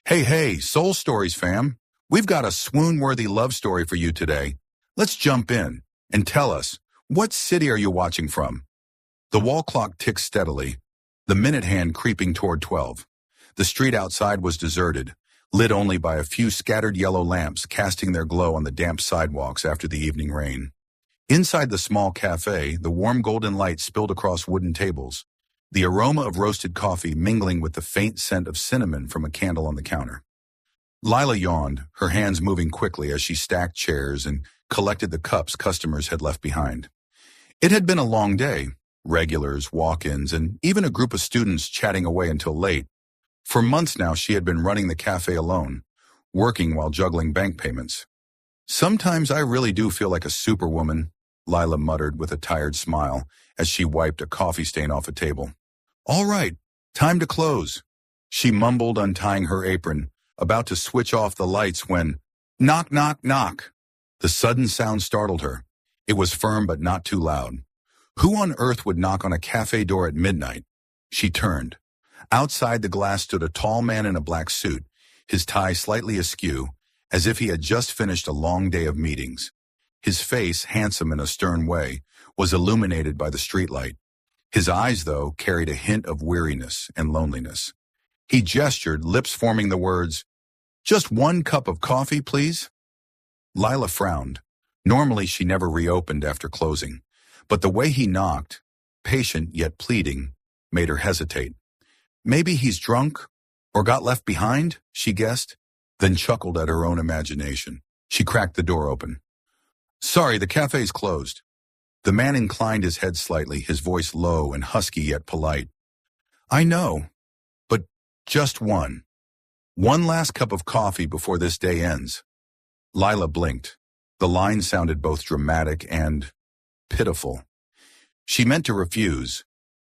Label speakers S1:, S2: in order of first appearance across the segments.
S1: Hey, Soul Stories fam. We've got a swoon-worthy love story for you today. Let's jump in and tell us, what city are you watching from? The wall clock ticked steadily, the minute hand creeping toward 12. The street outside was deserted, lit only by a few scattered yellow lamps casting their glow on the damp sidewalks after the evening rain. Inside the small cafe, the warm golden light spilled across wooden tables, the aroma of roasted coffee mingling with the faint scent of cinnamon from a candle on the counter. Lila yawned, her hands moving quickly as she stacked chairs and collected the cups customers had left behind. It had been a long day, regulars, walk-ins, and even a group of students chatting away until late. For months now, she had been running the cafe alone, working while juggling bank payments. "Sometimes I really do feel like a superwoman," Lila muttered with a tired smile as she wiped a coffee stain off a table. "All right, time to close," she mumbled, untying her apron, about to switch off the lights when, knock, knock, knock. The sudden sound startled her. It was firm but not too loud. Who on earth would knock on a cafe door at midnight? She turned. Outside the glass stood a tall man in a black suit, his tie slightly askew, as if he had just finished a long day of meetings. His face, handsome in a stern way, was illuminated by the streetlight. His eyes, though, carried a hint of weariness and loneliness. He gestured, lips forming the words, "Just one cup of coffee, please?" Lila frowned. Normally, she never reopened after closing, but the way he knocked, patient yet pleading, made her hesitate. Maybe he's drunk or got left behind, she guessed, then chuckled at her own imagination. She cracked the door open. "Sorry, the cafe's closed." The man inclined his head slightly, his voice low and husky yet polite. "I know, but just one. One last cup of coffee before this day ends." Lila blinked. The line sounded both dramatic and pitiful. She meant to refuse,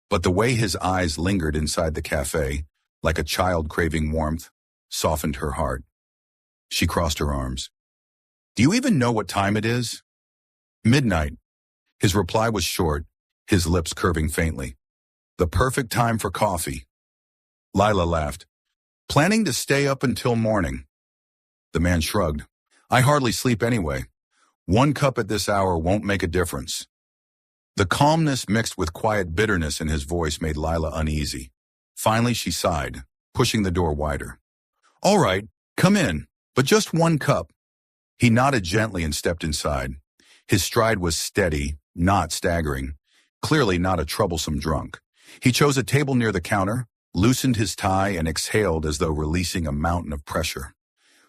S1: but the way his eyes lingered inside the cafe, like a child craving warmth, softened her heart. She crossed her arms. "Do you even know what time it is?" "Midnight." His reply was short, his lips curving faintly. "The perfect time for coffee." Lila laughed. "Planning to stay up until morning?" The man shrugged. "I hardly sleep anyway. One cup at this hour won't make a difference." The calmness mixed with quiet bitterness in his voice made Lila uneasy. Finally, she sighed, pushing the door wider. "All right, come in, but just one cup." He nodded gently and stepped inside. His stride was steady, not staggering, clearly not a troublesome drunk. He chose a table near the counter, loosened his tie, and exhaled as though releasing a mountain of pressure.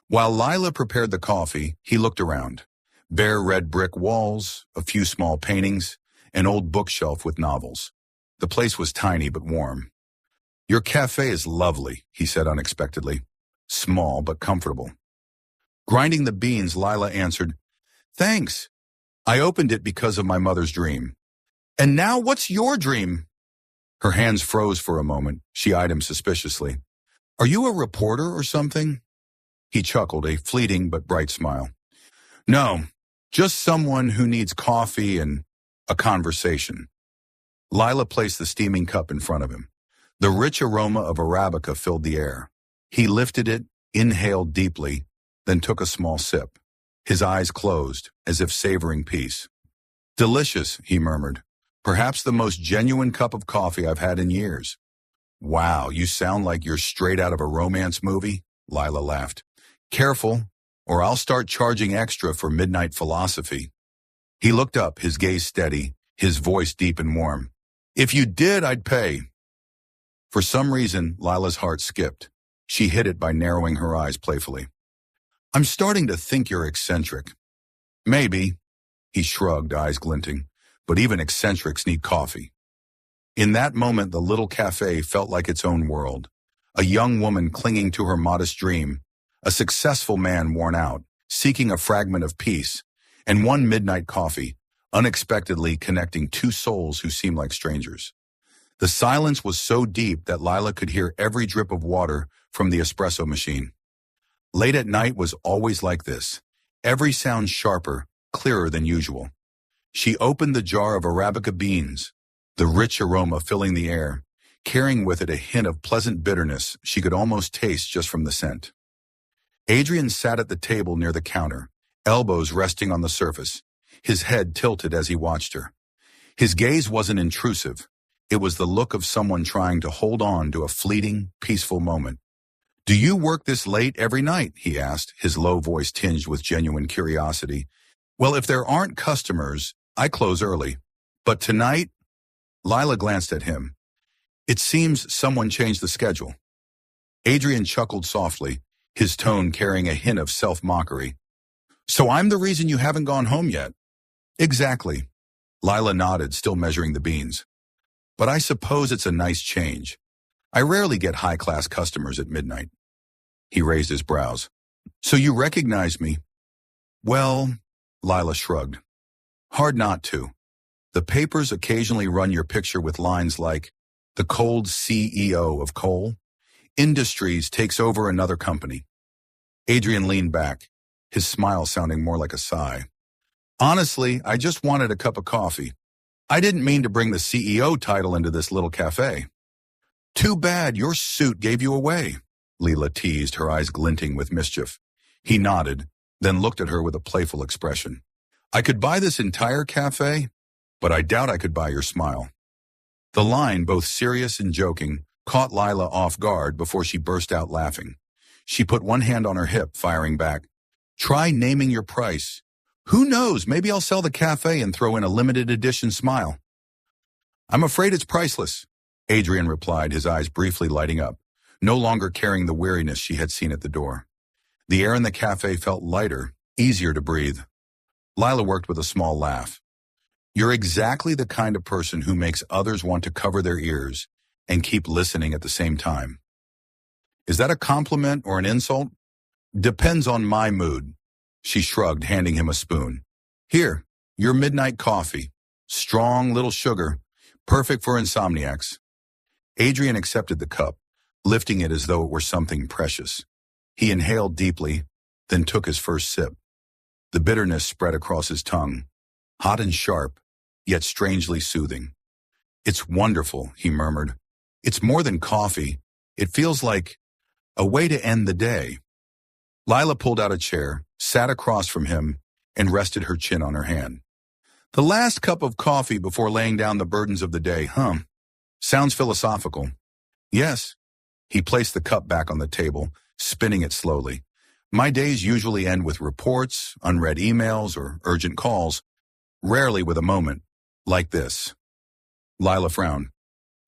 S1: While Lila prepared the coffee, he looked around. Bare red brick walls, a few small paintings, an old bookshelf with novels. The place was tiny but warm. "Your cafe is lovely," he said unexpectedly. "Small but comfortable." Grinding the beans, Lila answered, "Thanks. I opened it because of my mother's dream." "And now what's your dream?" Her hands froze for a moment. She eyed him suspiciously. "Are you a reporter or something?" He chuckled, a fleeting but bright smile. "No, just someone who needs coffee and a conversation." Lila placed the steaming cup in front of him. The rich aroma of Arabica filled the air. He lifted it, inhaled deeply, then took a small sip. His eyes closed, as if savoring peace. "Delicious," he murmured. "Perhaps the most genuine cup of coffee I've had in years." "Wow, you sound like you're straight out of a romance movie," Lila laughed. "Careful, or I'll start charging extra for midnight philosophy." He looked up, his gaze steady, his voice deep and warm. "If you did, I'd pay." For some reason, Lila's heart skipped. She hid it by narrowing her eyes playfully. "I'm starting to think you're eccentric." "Maybe," he shrugged, eyes glinting, "but even eccentrics need coffee." In that moment, the little cafe felt like its own world. A young woman clinging to her modest dream, a successful man worn out, seeking a fragment of peace, and one midnight coffee, unexpectedly connecting two souls who seemed like strangers. The silence was so deep that Lila could hear every drip of water from the espresso machine. Late at night was always like this, every sound sharper, clearer than usual. She opened the jar of Arabica beans, the rich aroma filling the air, carrying with it a hint of pleasant bitterness she could almost taste just from the scent. Adrian sat at the table near the counter, elbows resting on the surface, his head tilted as he watched her. His gaze wasn't intrusive. It was the look of someone trying to hold on to a fleeting, peaceful moment. "Do you work this late every night?" he asked, his low voice tinged with genuine curiosity. "Well, if there aren't customers, I close early. But tonight?" Lila glanced at him. "It seems someone changed the schedule." Adrian chuckled softly, his tone carrying a hint of self-mockery. "So I'm the reason you haven't gone home yet?" "Exactly." Lila nodded, still measuring the beans. "But I suppose it's a nice change. I rarely get high-class customers at midnight." He raised his brows. "So you recognize me?" "Well," Lila shrugged. "Hard not to. The papers occasionally run your picture with lines like, 'The cold CEO of coal. Industries takes over another company.'" Adrian leaned back, his smile sounding more like a sigh. "Honestly, I just wanted a cup of coffee. I didn't mean to bring the CEO title into this little cafe." "Too bad your suit gave you away," Leela teased, her eyes glinting with mischief. He nodded, then looked at her with a playful expression. "I could buy this entire cafe, but I doubt I could buy your smile." The line, both serious and joking, caught Lila off guard before she burst out laughing. She put one hand on her hip, firing back. "Try naming your price. Who knows, maybe I'll sell the cafe and throw in a limited edition smile." "I'm afraid it's priceless," Adrian replied, his eyes briefly lighting up, no longer carrying the weariness she had seen at the door. The air in the cafe felt lighter, easier to breathe. Lila worked with a small laugh. "You're exactly the kind of person who makes others want to cover their ears and keep listening at the same time." "Is that a compliment or an insult?" "Depends on my mood." She shrugged, handing him a spoon. "Here, your midnight coffee. Strong, little sugar. Perfect for insomniacs." Adrian accepted the cup, lifting it as though it were something precious. He inhaled deeply, then took his first sip. The bitterness spread across his tongue, hot and sharp, yet strangely soothing. "It's wonderful," he murmured. "It's more than coffee. It feels like a way to end the day." Lila pulled out a chair, sat across from him, and rested her chin on her hand. "The last cup of coffee before laying down the burdens of the day, huh? Sounds philosophical." "Yes." He placed the cup back on the table, spinning it slowly. "My days usually end with reports, unread emails, or urgent calls, rarely with a moment like this." Lila frowned.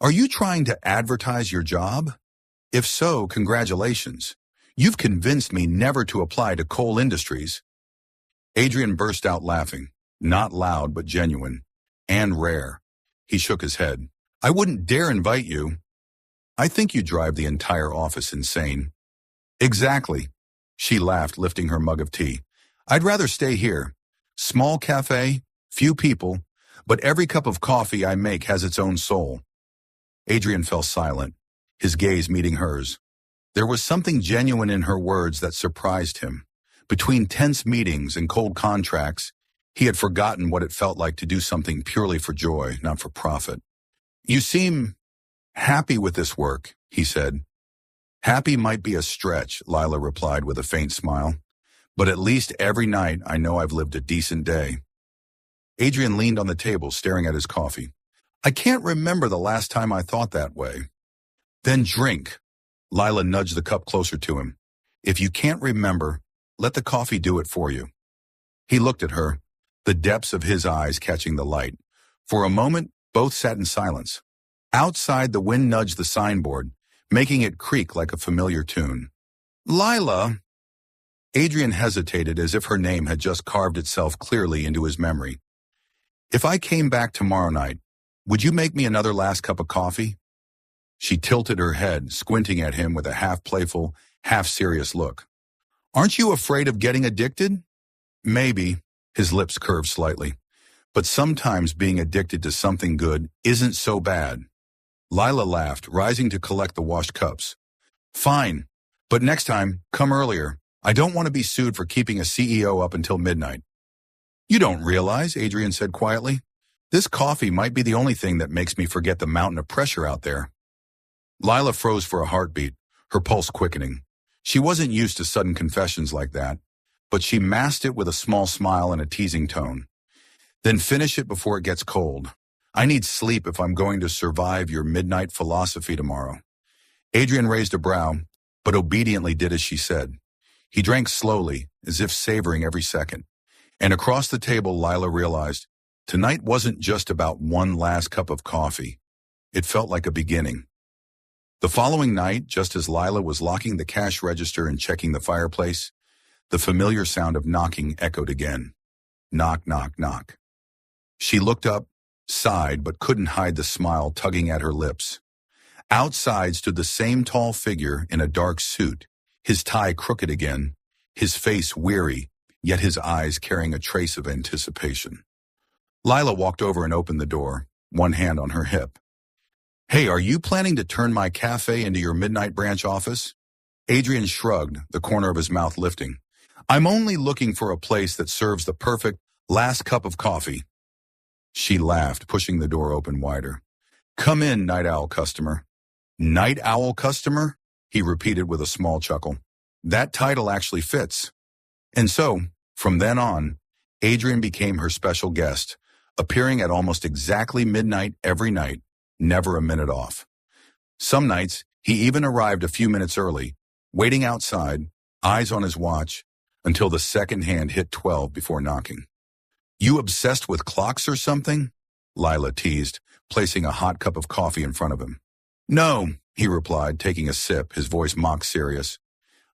S1: "Are you trying to advertise your job? If so, congratulations. You've convinced me never to apply to coal industries." Adrian burst out laughing, not loud but genuine, and rare. He shook his head. "I wouldn't dare invite you. I think you drive the entire office insane." "Exactly." She laughed, lifting her mug of tea. "I'd rather stay here. Small cafe, few people, but every cup of coffee I make has its own soul." Adrian fell silent, his gaze meeting hers. There was something genuine in her words that surprised him. Between tense meetings and cold contracts, he had forgotten what it felt like to do something purely for joy, not for profit. "You seem happy with this work," he said. "Happy might be a stretch," Lila replied with a faint smile. "But at least every night I know I've lived a decent day." Adrian leaned on the table, staring at his coffee. "I can't remember the last time I thought that way." "Then drink." Lila nudged the cup closer to him. "If you can't remember, let the coffee do it for you." He looked at her, the depths of his eyes catching the light. For a moment, both sat in silence. Outside, the wind nudged the signboard, making it creak like a familiar tune. "Lila." Adrian hesitated as if her name had just carved itself clearly into his memory. "If I came back tomorrow night, would you make me another last cup of coffee?" She tilted her head, squinting at him with a half-playful, half-serious look. "Aren't you afraid of getting addicted?" "Maybe." His lips curved slightly. "But sometimes being addicted to something good isn't so bad." Lila laughed, rising to collect the washed cups. "Fine, but next time, come earlier. I don't want to be sued for keeping a CEO up until midnight." "You don't realize," Adrian said quietly, "this coffee might be the only thing that makes me forget the mountain of pressure out there." Lila froze for a heartbeat, her pulse quickening. She wasn't used to sudden confessions like that, but she masked it with a small smile and a teasing tone. Then finish it before it gets cold. I need sleep if I'm going to survive your midnight philosophy tomorrow. Adrian raised a brow, but obediently did as she said. He drank slowly, as if savoring every second. And across the table, Lila realized, tonight wasn't just about one last cup of coffee. It felt like a beginning. The following night, just as Lila was locking the cash register and checking the fireplace, the familiar sound of knocking echoed again. Knock, knock, knock. She looked up, sighed, but couldn't hide the smile tugging at her lips. Outside stood the same tall figure in a dark suit, his tie crooked again, his face weary, yet his eyes carrying a trace of anticipation. Lila walked over and opened the door, one hand on her hip. Hey, are you planning to turn my cafe into your midnight branch office? Adrian shrugged, the corner of his mouth lifting. I'm only looking for a place that serves the perfect last cup of coffee. She laughed, pushing the door open wider. Come in, night owl customer. Night owl customer? He repeated with a small chuckle. That title actually fits. And so, from then on, Adrian became her special guest, appearing at almost exactly midnight every night, never a minute off. Some nights, he even arrived a few minutes early, waiting outside, eyes on his watch, until the second hand hit 12 before knocking. You obsessed with clocks or something? Lila teased, placing a hot cup of coffee in front of him. No, he replied, taking a sip, his voice mock serious.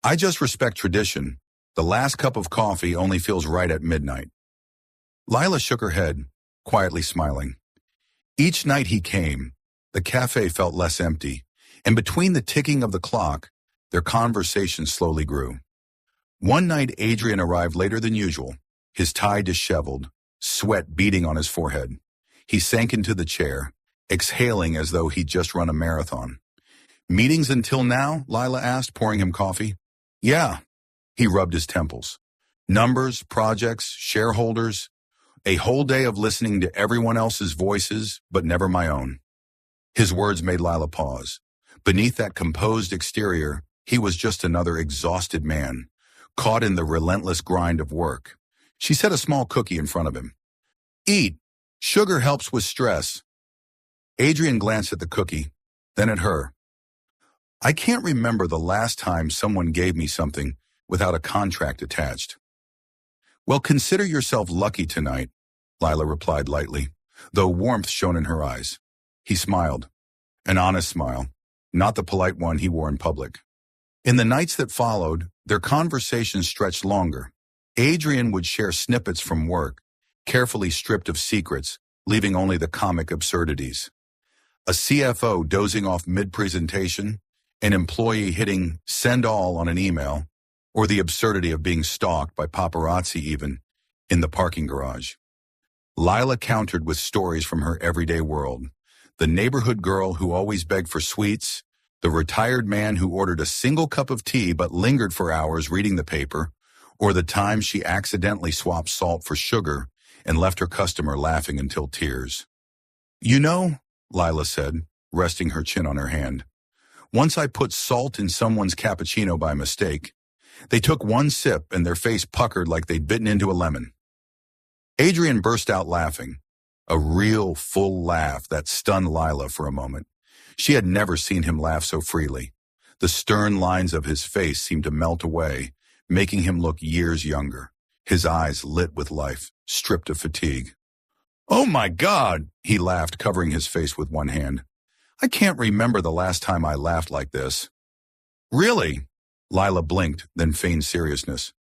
S1: I just respect tradition. The last cup of coffee only feels right at midnight. Lila shook her head, quietly smiling. Each night he came, the cafe felt less empty, and between the ticking of the clock, their conversation slowly grew. One night Adrian arrived later than usual, his tie disheveled, sweat beading on his forehead. He sank into the chair, exhaling as though he'd just run a marathon. Meetings until now? Lila asked, pouring him coffee. Yeah. He rubbed his temples. Numbers, projects, shareholders. A whole day of listening to everyone else's voices, but never my own. His words made Lila pause. Beneath that composed exterior, he was just another exhausted man, caught in the relentless grind of work. She set a small cookie in front of him. Eat. Sugar helps with stress. Adrian glanced at the cookie, then at her. I can't remember the last time someone gave me something without a contract attached. Well, consider yourself lucky tonight, Lila replied lightly, though warmth shone in her eyes. He smiled, an honest smile, not the polite one he wore in public. In the nights that followed, their conversations stretched longer. Adrian would share snippets from work, carefully stripped of secrets, leaving only the comic absurdities. A CFO dozing off mid-presentation, an employee hitting send all on an email, or the absurdity of being stalked by paparazzi even in the parking garage. Lila countered with stories from her everyday world. The neighborhood girl who always begged for sweets, the retired man who ordered a single cup of tea but lingered for hours reading the paper, or the time she accidentally swapped salt for sugar and left her customer laughing until tears. You know, Lila said, resting her chin on her hand, once I put salt in someone's cappuccino by mistake. They took one sip and their face puckered like they'd bitten into a lemon. Adrian burst out laughing, a real full laugh that stunned Lila for a moment. She had never seen him laugh so freely. The stern lines of his face seemed to melt away, making him look years younger, his eyes lit with life, stripped of fatigue. Oh my God, he laughed, covering his face with one hand. I can't remember the last time I laughed like this. Really? Lila blinked, then feigned seriousness.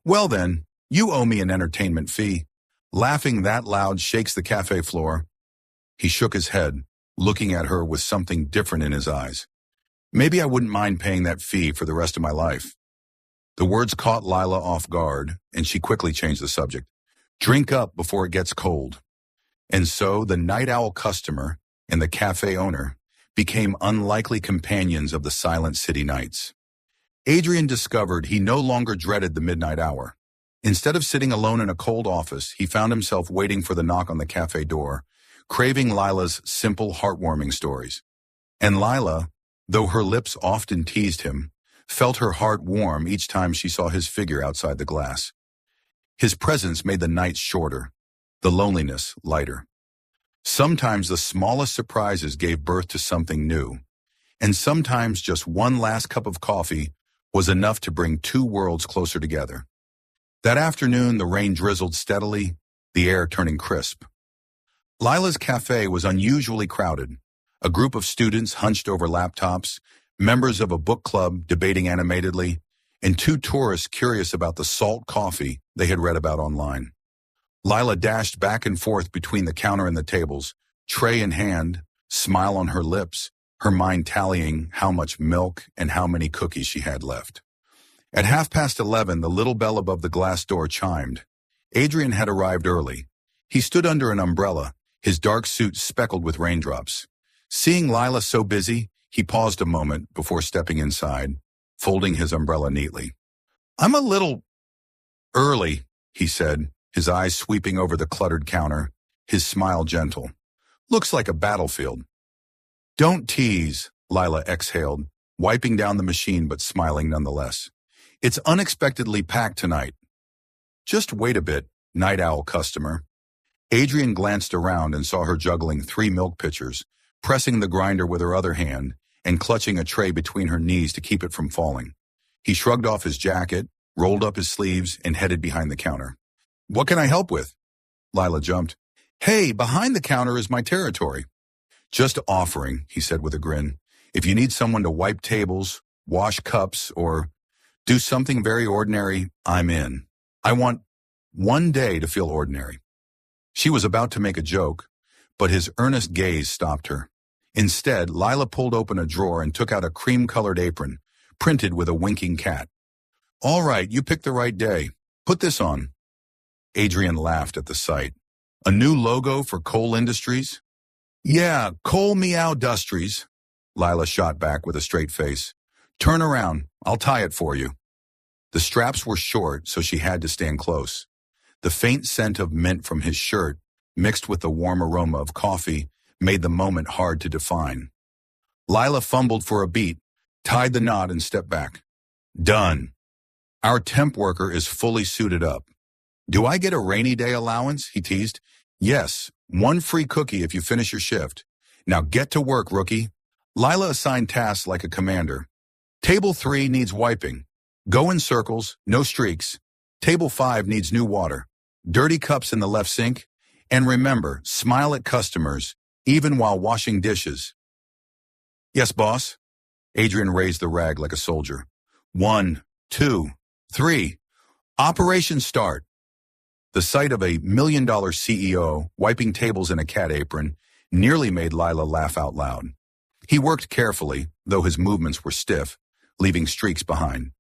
S1: Well then, you owe me an entertainment fee. Laughing that loud shakes the cafe floor. He shook his head, looking at her with something different in his eyes. Maybe I wouldn't mind paying that fee for the rest of my life. The words caught Lila off guard, and she quickly changed the subject. Drink up before it gets cold. And so the night owl customer and the cafe owner became unlikely companions of the silent city nights. Adrian discovered he no longer dreaded the midnight hour. Instead of sitting alone in a cold office, he found himself waiting for the knock on the cafe door, craving Lila's simple, heartwarming stories. And Lila, though her lips often teased him, felt her heart warm each time she saw his figure outside the glass. His presence made the nights shorter, the loneliness lighter. Sometimes the smallest surprises gave birth to something new, and sometimes just one last cup of coffee was enough to bring two worlds closer together. That afternoon, the rain drizzled steadily, the air turning crisp. Lila's cafe was unusually crowded. A group of students hunched over laptops, members of a book club debating animatedly, and two tourists curious about the salt coffee they had read about online. Lila dashed back and forth between the counter and the tables, tray in hand, smile on her lips, her mind tallying how much milk and how many cookies she had left. At 11:30, the little bell above the glass door chimed. Adrian had arrived early. He stood under an umbrella, his dark suit speckled with raindrops. Seeing Lila so busy, he paused a moment before stepping inside, folding his umbrella neatly. "I'm a little early," he said, his eyes sweeping over the cluttered counter, his smile gentle. "Looks like a battlefield." "Don't tease," Lila exhaled, wiping down the machine but smiling nonetheless. "It's unexpectedly packed tonight." "Just wait a bit, night owl customer." Adrian glanced around and saw her juggling 3 milk pitchers, pressing the grinder with her other hand and clutching a tray between her knees to keep it from falling. He shrugged off his jacket, rolled up his sleeves, and headed behind the counter. "What can I help with?" Lila jumped. "Hey, behind the counter is my territory." "Just offering," he said with a grin. "If you need someone to wipe tables, wash cups, or do something very ordinary, I'm in. I want one day to feel ordinary." She was about to make a joke, but his earnest gaze stopped her. Instead, Lila pulled open a drawer and took out a cream-colored apron, printed with a winking cat. "All right, you picked the right day. Put this on." Adrian laughed at the sight. "A new logo for Coal Industries?" "Yeah, Coal Meow Dustries," Lila shot back with a straight face. "Turn around. I'll tie it for you." The straps were short, so she had to stand close. The faint scent of mint from his shirt, mixed with the warm aroma of coffee, made the moment hard to define. Lila fumbled for a beat, tied the knot, and stepped back. "Done. Our temp worker is fully suited up." "Do I get a rainy day allowance?" he teased. "Yes, 1 free cookie if you finish your shift. Now get to work, rookie." Lila assigned tasks like a commander. "Table 3 needs wiping. Go in circles, no streaks. Table 5 needs new water. Dirty cups in the left sink. And remember, smile at customers, even while washing dishes." "Yes, boss." Adrian raised the rag like a soldier. 1, 2, 3. Operation start." The sight of a $1 million CEO wiping tables in a cat apron nearly made Lila laugh out loud. He worked carefully, though his movements were stiff, leaving streaks behind.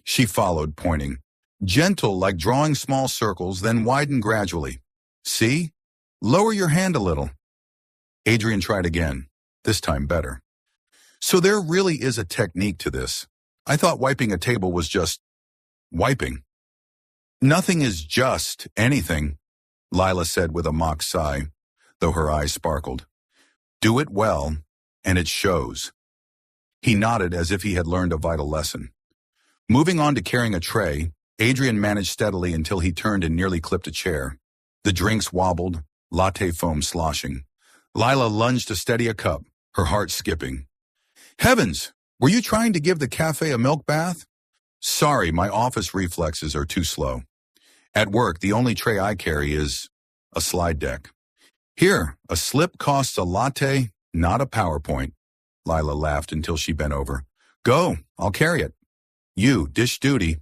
S1: She followed, pointing. "Gentle, like drawing small circles, then widen gradually. See? Lower your hand a little." Adrian tried again, this time better. "So there really is a technique to this. I thought wiping a table was just wiping." "Nothing is just anything," Lila said with a mock sigh, though her eyes sparkled. "Do it well, and it shows." He nodded as if he had learned a vital lesson. Moving on to carrying a tray, Adrian managed steadily until he turned and nearly clipped a chair. The drinks wobbled, latte foam sloshing. Lila lunged to steady a cup, her heart skipping. "Heavens! Were you trying to give the cafe a milk bath?" "Sorry, my office reflexes are too slow. At work, the only tray I carry is a slide deck." "Here, a slip costs a latte, not a PowerPoint." Lila laughed until she bent over. "Go, I'll carry it." "You, dish duty."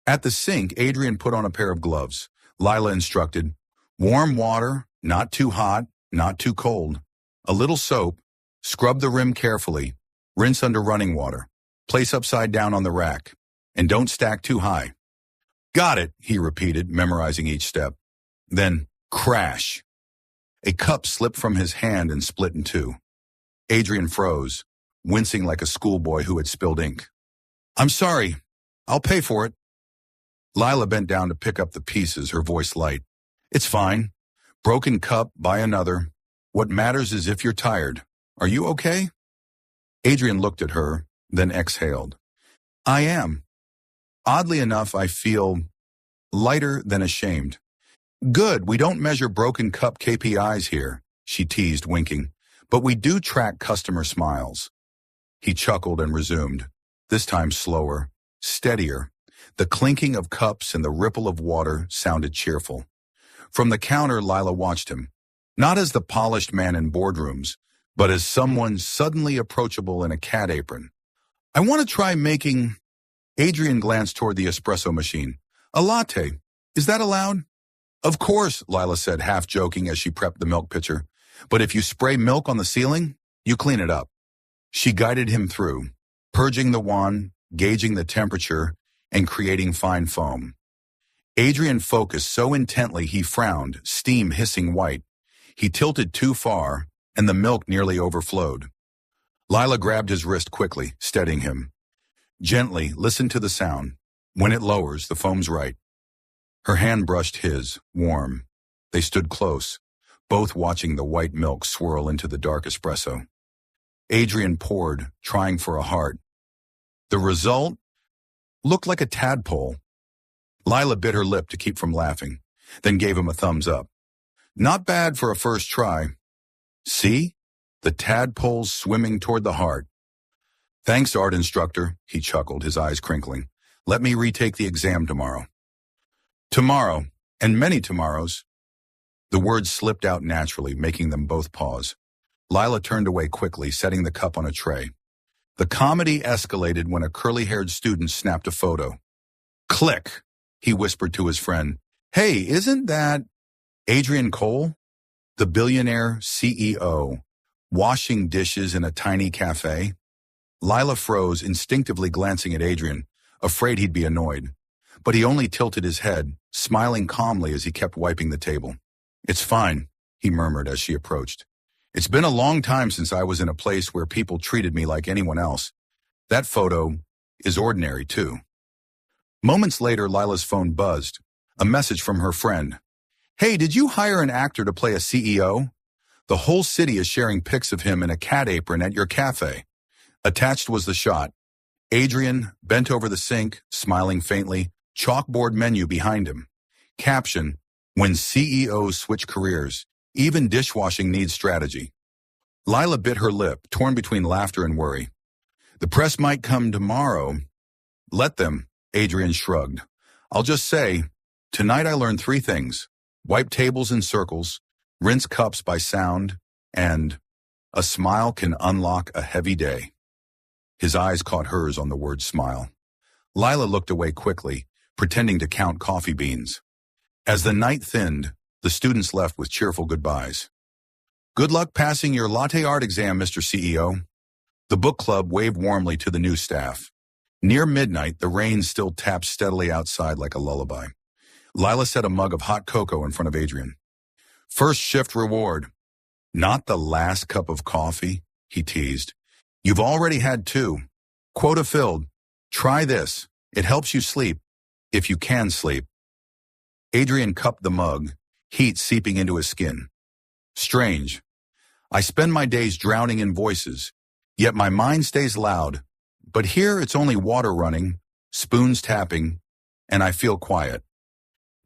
S1: At the sink, Adrian put on a pair of gloves. Lila instructed, "Warm water, not too hot, not too cold. A little soap. Scrub the rim carefully. Rinse under running water. Place upside down on the rack. And don't stack too high." "Got it," he repeated, memorizing each step. Then, crash. A cup slipped from his hand and split in two. Adrian froze, wincing like a schoolboy who had spilled ink. "I'm sorry. I'll pay for it." Lila bent down to pick up the pieces, her voice light. "It's fine. Broken cup, buy another. What matters is if you're tired. Are you okay?" Adrian looked at her, then exhaled. I am. Oddly enough, I feel lighter than ashamed. Good, we don't measure broken cup KPIs here, she teased, winking. But we do track customer smiles. He chuckled and resumed, this time slower, steadier. The clinking of cups and the ripple of water sounded cheerful. From the counter, Lila watched him, not as the polished man in boardrooms, but as someone suddenly approachable in a cat apron. I want to try making... Adrian glanced toward the espresso machine. A latte. Is that allowed? Of course, Lila said, half joking as she prepped the milk pitcher. But if you spray milk on the ceiling, you clean it up. She guided him through, purging the wand, gauging the temperature, and creating fine foam. Adrian focused so intently he frowned, steam hissing white. He tilted too far, and the milk nearly overflowed. Lila grabbed his wrist quickly, steadying him. Gently, listen to the sound. When it lowers, the foam's right. Her hand brushed his, warm. They stood close, both watching the white milk swirl into the dark espresso. Adrian poured, trying for a heart. The result looked like a tadpole. Lila bit her lip to keep from laughing, then gave him a thumbs up. Not bad for a first try. See? The tadpole's swimming toward the heart. Thanks, art instructor, he chuckled, his eyes crinkling. Let me retake the exam tomorrow. Tomorrow, and many tomorrows. The words slipped out naturally, making them both pause. Lila turned away quickly, setting the cup on a tray. The comedy escalated when a curly-haired student snapped a photo. Click, he whispered to his friend. Hey, isn't that Adrian Cole? The billionaire CEO, washing dishes in a tiny cafe? Lila froze, instinctively glancing at Adrian, afraid he'd be annoyed. But he only tilted his head, smiling calmly as he kept wiping the table. It's fine, he murmured as she approached. It's been a long time since I was in a place where people treated me like anyone else. That photo is ordinary, too. Moments later, Lila's phone buzzed. A message from her friend. Hey, did you hire an actor to play a CEO? The whole city is sharing pics of him in a cat apron at your cafe. Attached was the shot. Adrian, bent over the sink, smiling faintly, chalkboard menu behind him. Caption, when CEOs switch careers, even dishwashing needs strategy. Lila bit her lip, torn between laughter and worry. The press might come tomorrow. Let them, Adrian shrugged. I'll just say, tonight I learned 3 things. Wipe tables in circles, rinse cups by sound, and a smile can unlock a heavy day. His eyes caught hers on the word smile. Lila looked away quickly, pretending to count coffee beans. As the night thinned, the students left with cheerful goodbyes. Good luck passing your latte art exam, Mr. CEO. The book club waved warmly to the new staff. Near midnight, the rain still tapped steadily outside like a lullaby. Lila set a mug of hot cocoa in front of Adrian. First shift reward. Not the last cup of coffee, he teased. You've already had 2. Quota filled. Try this. It helps you sleep, if you can sleep. Adrian cupped the mug, heat seeping into his skin. Strange. I spend my days drowning in voices, yet my mind stays loud. But here it's only water running, spoons tapping, and I feel quiet.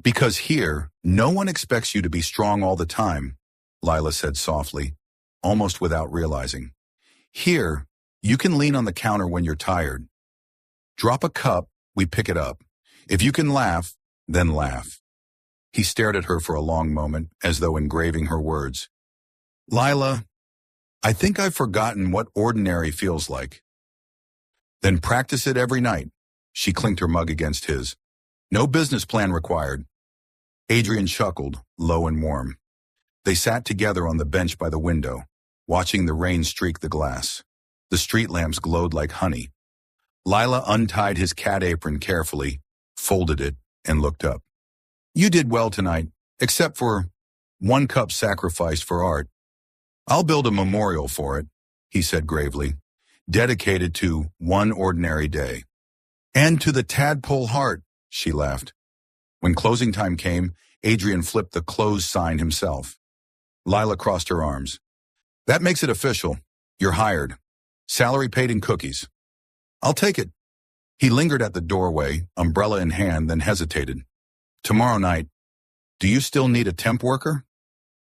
S1: Because here, no one expects you to be strong all the time, Lila said softly, almost without realizing. Here, you can lean on the counter when you're tired. Drop a cup, we pick it up. If you can laugh, then laugh. He stared at her for a long moment, as though engraving her words. Lila, I think I've forgotten what ordinary feels like. Then practice it every night. She clinked her mug against his. No business plan required. Adrian chuckled, low and warm. They sat together on the bench by the window, watching the rain streak the glass. The street lamps glowed like honey. Lila untied his cat apron carefully, folded it, and looked up. You did well tonight, except for 1 cup sacrificed for art. I'll build a memorial for it, he said gravely, dedicated to one ordinary day. And to the tadpole heart, she laughed. When closing time came, Adrian flipped the close sign himself. Lila crossed her arms. That makes it official. You're hired. Salary paid in cookies. I'll take it. He lingered at the doorway, umbrella in hand, then hesitated. Tomorrow night. Do you still need a temp worker?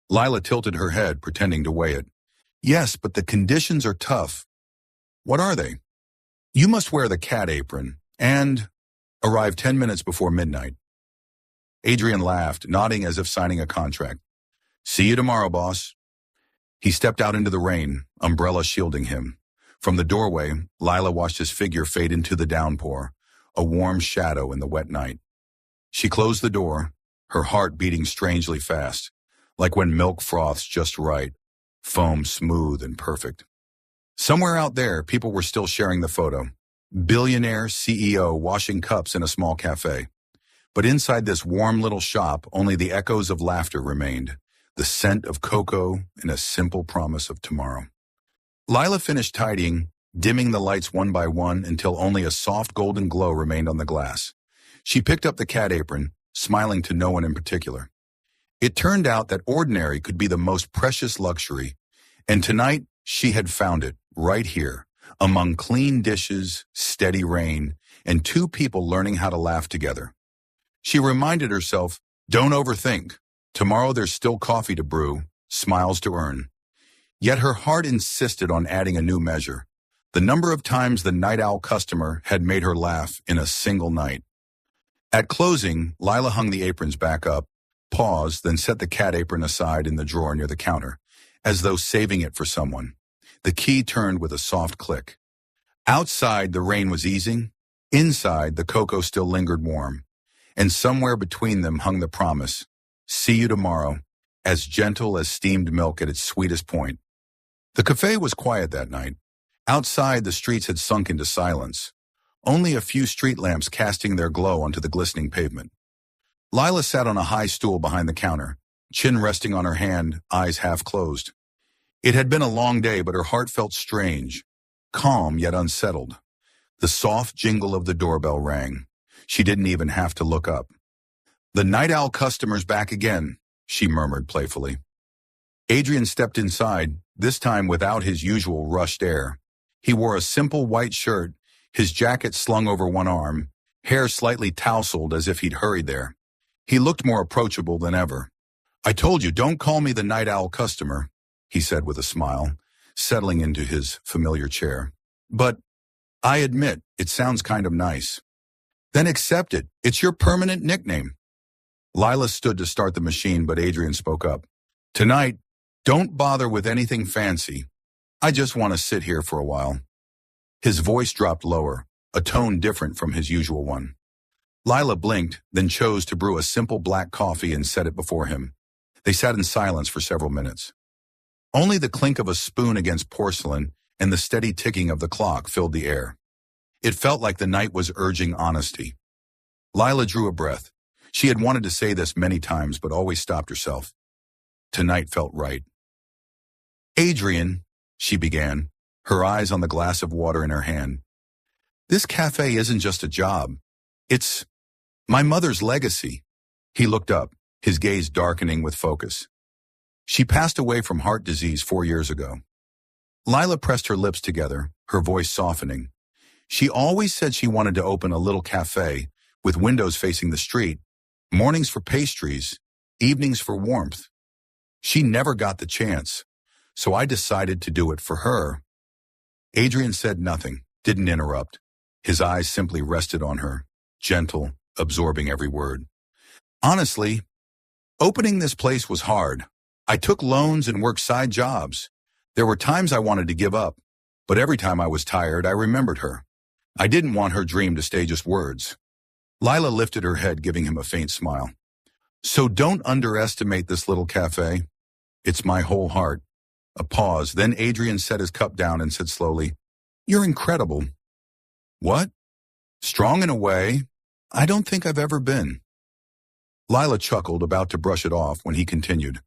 S1: Lila tilted her head, pretending to weigh it. Yes, but the conditions are tough. What are they? You must wear the cat apron and arrive 10 minutes before midnight. Adrian laughed, nodding as if signing a contract. See you tomorrow, boss. He stepped out into the rain, umbrella shielding him. From the doorway, Lila watched his figure fade into the downpour, a warm shadow in the wet night. She closed the door, her heart beating strangely fast, like when milk froths just right, foam smooth and perfect. Somewhere out there, people were still sharing the photo. Billionaire CEO washing cups in a small cafe. But inside this warm little shop, only the echoes of laughter remained, the scent of cocoa and a simple promise of tomorrow. Lila finished tidying, dimming the lights one by one until only a soft golden glow remained on the glass. She picked up the cat apron, smiling to no one in particular. It turned out that ordinary could be the most precious luxury, and tonight she had found it, right here, among clean dishes, steady rain, and two people learning how to laugh together. She reminded herself, don't overthink. Tomorrow there's still coffee to brew, smiles to earn. Yet her heart insisted on adding a new measure, the number of times the night owl customer had made her laugh in a single night. At closing, Lila hung the aprons back up, paused, then set the cat apron aside in the drawer near the counter, as though saving it for someone. The key turned with a soft click. Outside, the rain was easing. Inside, the cocoa still lingered warm. And somewhere between them hung the promise, see you tomorrow, as gentle as steamed milk at its sweetest point. The cafe was quiet that night. Outside, the streets had sunk into silence, only a few street lamps casting their glow onto the glistening pavement. Lila sat on a high stool behind the counter, chin resting on her hand, eyes half closed. It had been a long day, but her heart felt strange, calm yet unsettled. The soft jingle of the doorbell rang. She didn't even have to look up. The night owl customer's back again, she murmured playfully. Adrian stepped inside, this time without his usual rushed air. He wore a simple white shirt, his jacket slung over one arm, hair slightly tousled as if he'd hurried there. He looked more approachable than ever. I told you, don't call me the night owl customer, he said with a smile, settling into his familiar chair. But I admit, it sounds kind of nice. Then accept it. It's your permanent nickname. Lila stood to start the machine, but Adrian spoke up. Tonight, don't bother with anything fancy. I just want to sit here for a while. His voice dropped lower, a tone different from his usual one. Lila blinked, then chose to brew a simple black coffee and set it before him. They sat in silence for several minutes. Only the clink of a spoon against porcelain and the steady ticking of the clock filled the air. It felt like the night was urging honesty. Lila drew a breath. She had wanted to say this many times, but always stopped herself. Tonight felt right. Adrian, she began, her eyes on the glass of water in her hand. This cafe isn't just a job. It's my mother's legacy. He looked up, his gaze darkening with focus. She passed away from heart disease 4 years ago. Lila pressed her lips together, her voice softening. She always said she wanted to open a little cafe with windows facing the street, mornings for pastries, evenings for warmth. She never got the chance, so I decided to do it for her. Adrian said nothing, didn't interrupt. His eyes simply rested on her, gentle, absorbing every word. Honestly, opening this place was hard. I took loans and worked side jobs. There were times I wanted to give up, but every time I was tired, I remembered her. I didn't want her dream to stay just words. Lila lifted her head, giving him a faint smile. So don't underestimate this little cafe. It's my whole heart. A pause, then Adrian set his cup down and said slowly, You're incredible. What? Strong in a way I don't think I've ever been. Lila chuckled, about to brush it off, when he continued.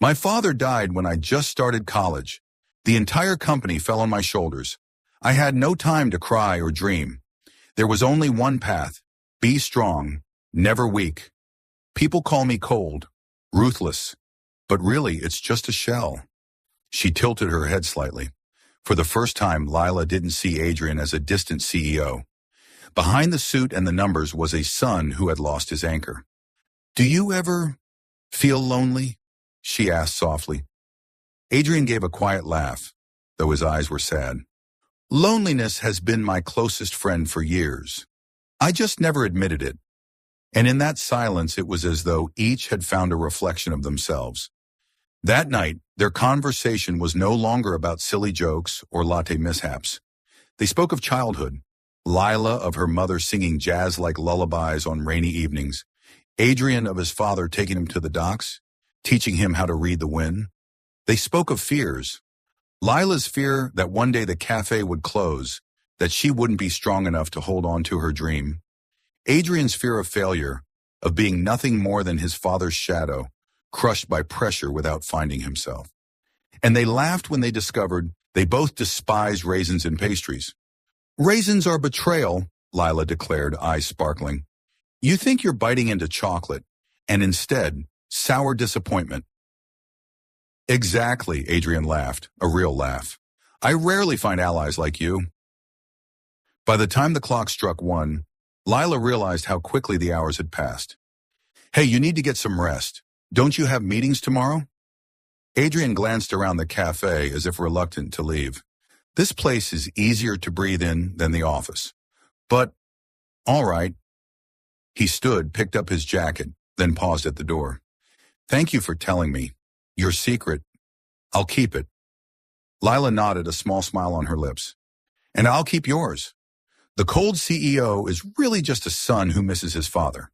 S1: My father died when I just started college. The entire company fell on my shoulders. I had no time to cry or dream. There was only one path. Be strong, never weak. People call me cold, ruthless, but really it's just a shell. She tilted her head slightly. For the first time, Lila didn't see Adrian as a distant CEO. Behind the suit and the numbers was a son who had lost his anchor. "Do you ever feel lonely?" she asked softly. Adrian gave a quiet laugh, though his eyes were sad. "Loneliness has been my closest friend for years. I just never admitted it." And in that silence, it was as though each had found a reflection of themselves. That night, their conversation was no longer about silly jokes or latte mishaps. They spoke of childhood. Lila of her mother singing jazz-like lullabies on rainy evenings. Adrian of his father taking him to the docks, teaching him how to read the wind. They spoke of fears. Lila's fear that one day the cafe would close, that she wouldn't be strong enough to hold on to her dream. Adrian's fear of failure, of being nothing more than his father's shadow, crushed by pressure without finding himself. And they laughed when they discovered they both despised raisins and pastries. "Raisins are betrayal," Lila declared, eyes sparkling. "You think you're biting into chocolate, and instead, sour disappointment." "Exactly," Adrian laughed, a real laugh. "I rarely find allies like you." By the time the clock struck 1, Lila realized how quickly the hours had passed. "Hey, you need to get some rest. Don't you have meetings tomorrow?" Adrian glanced around the cafe as if reluctant to leave. This place is easier to breathe in than the office. But, all right. He stood, picked up his jacket, then paused at the door. "Thank you for telling me. Your secret. I'll keep it." Lila nodded, a small smile on her lips. "And I'll keep yours. The cold CEO is really just a son who misses his father."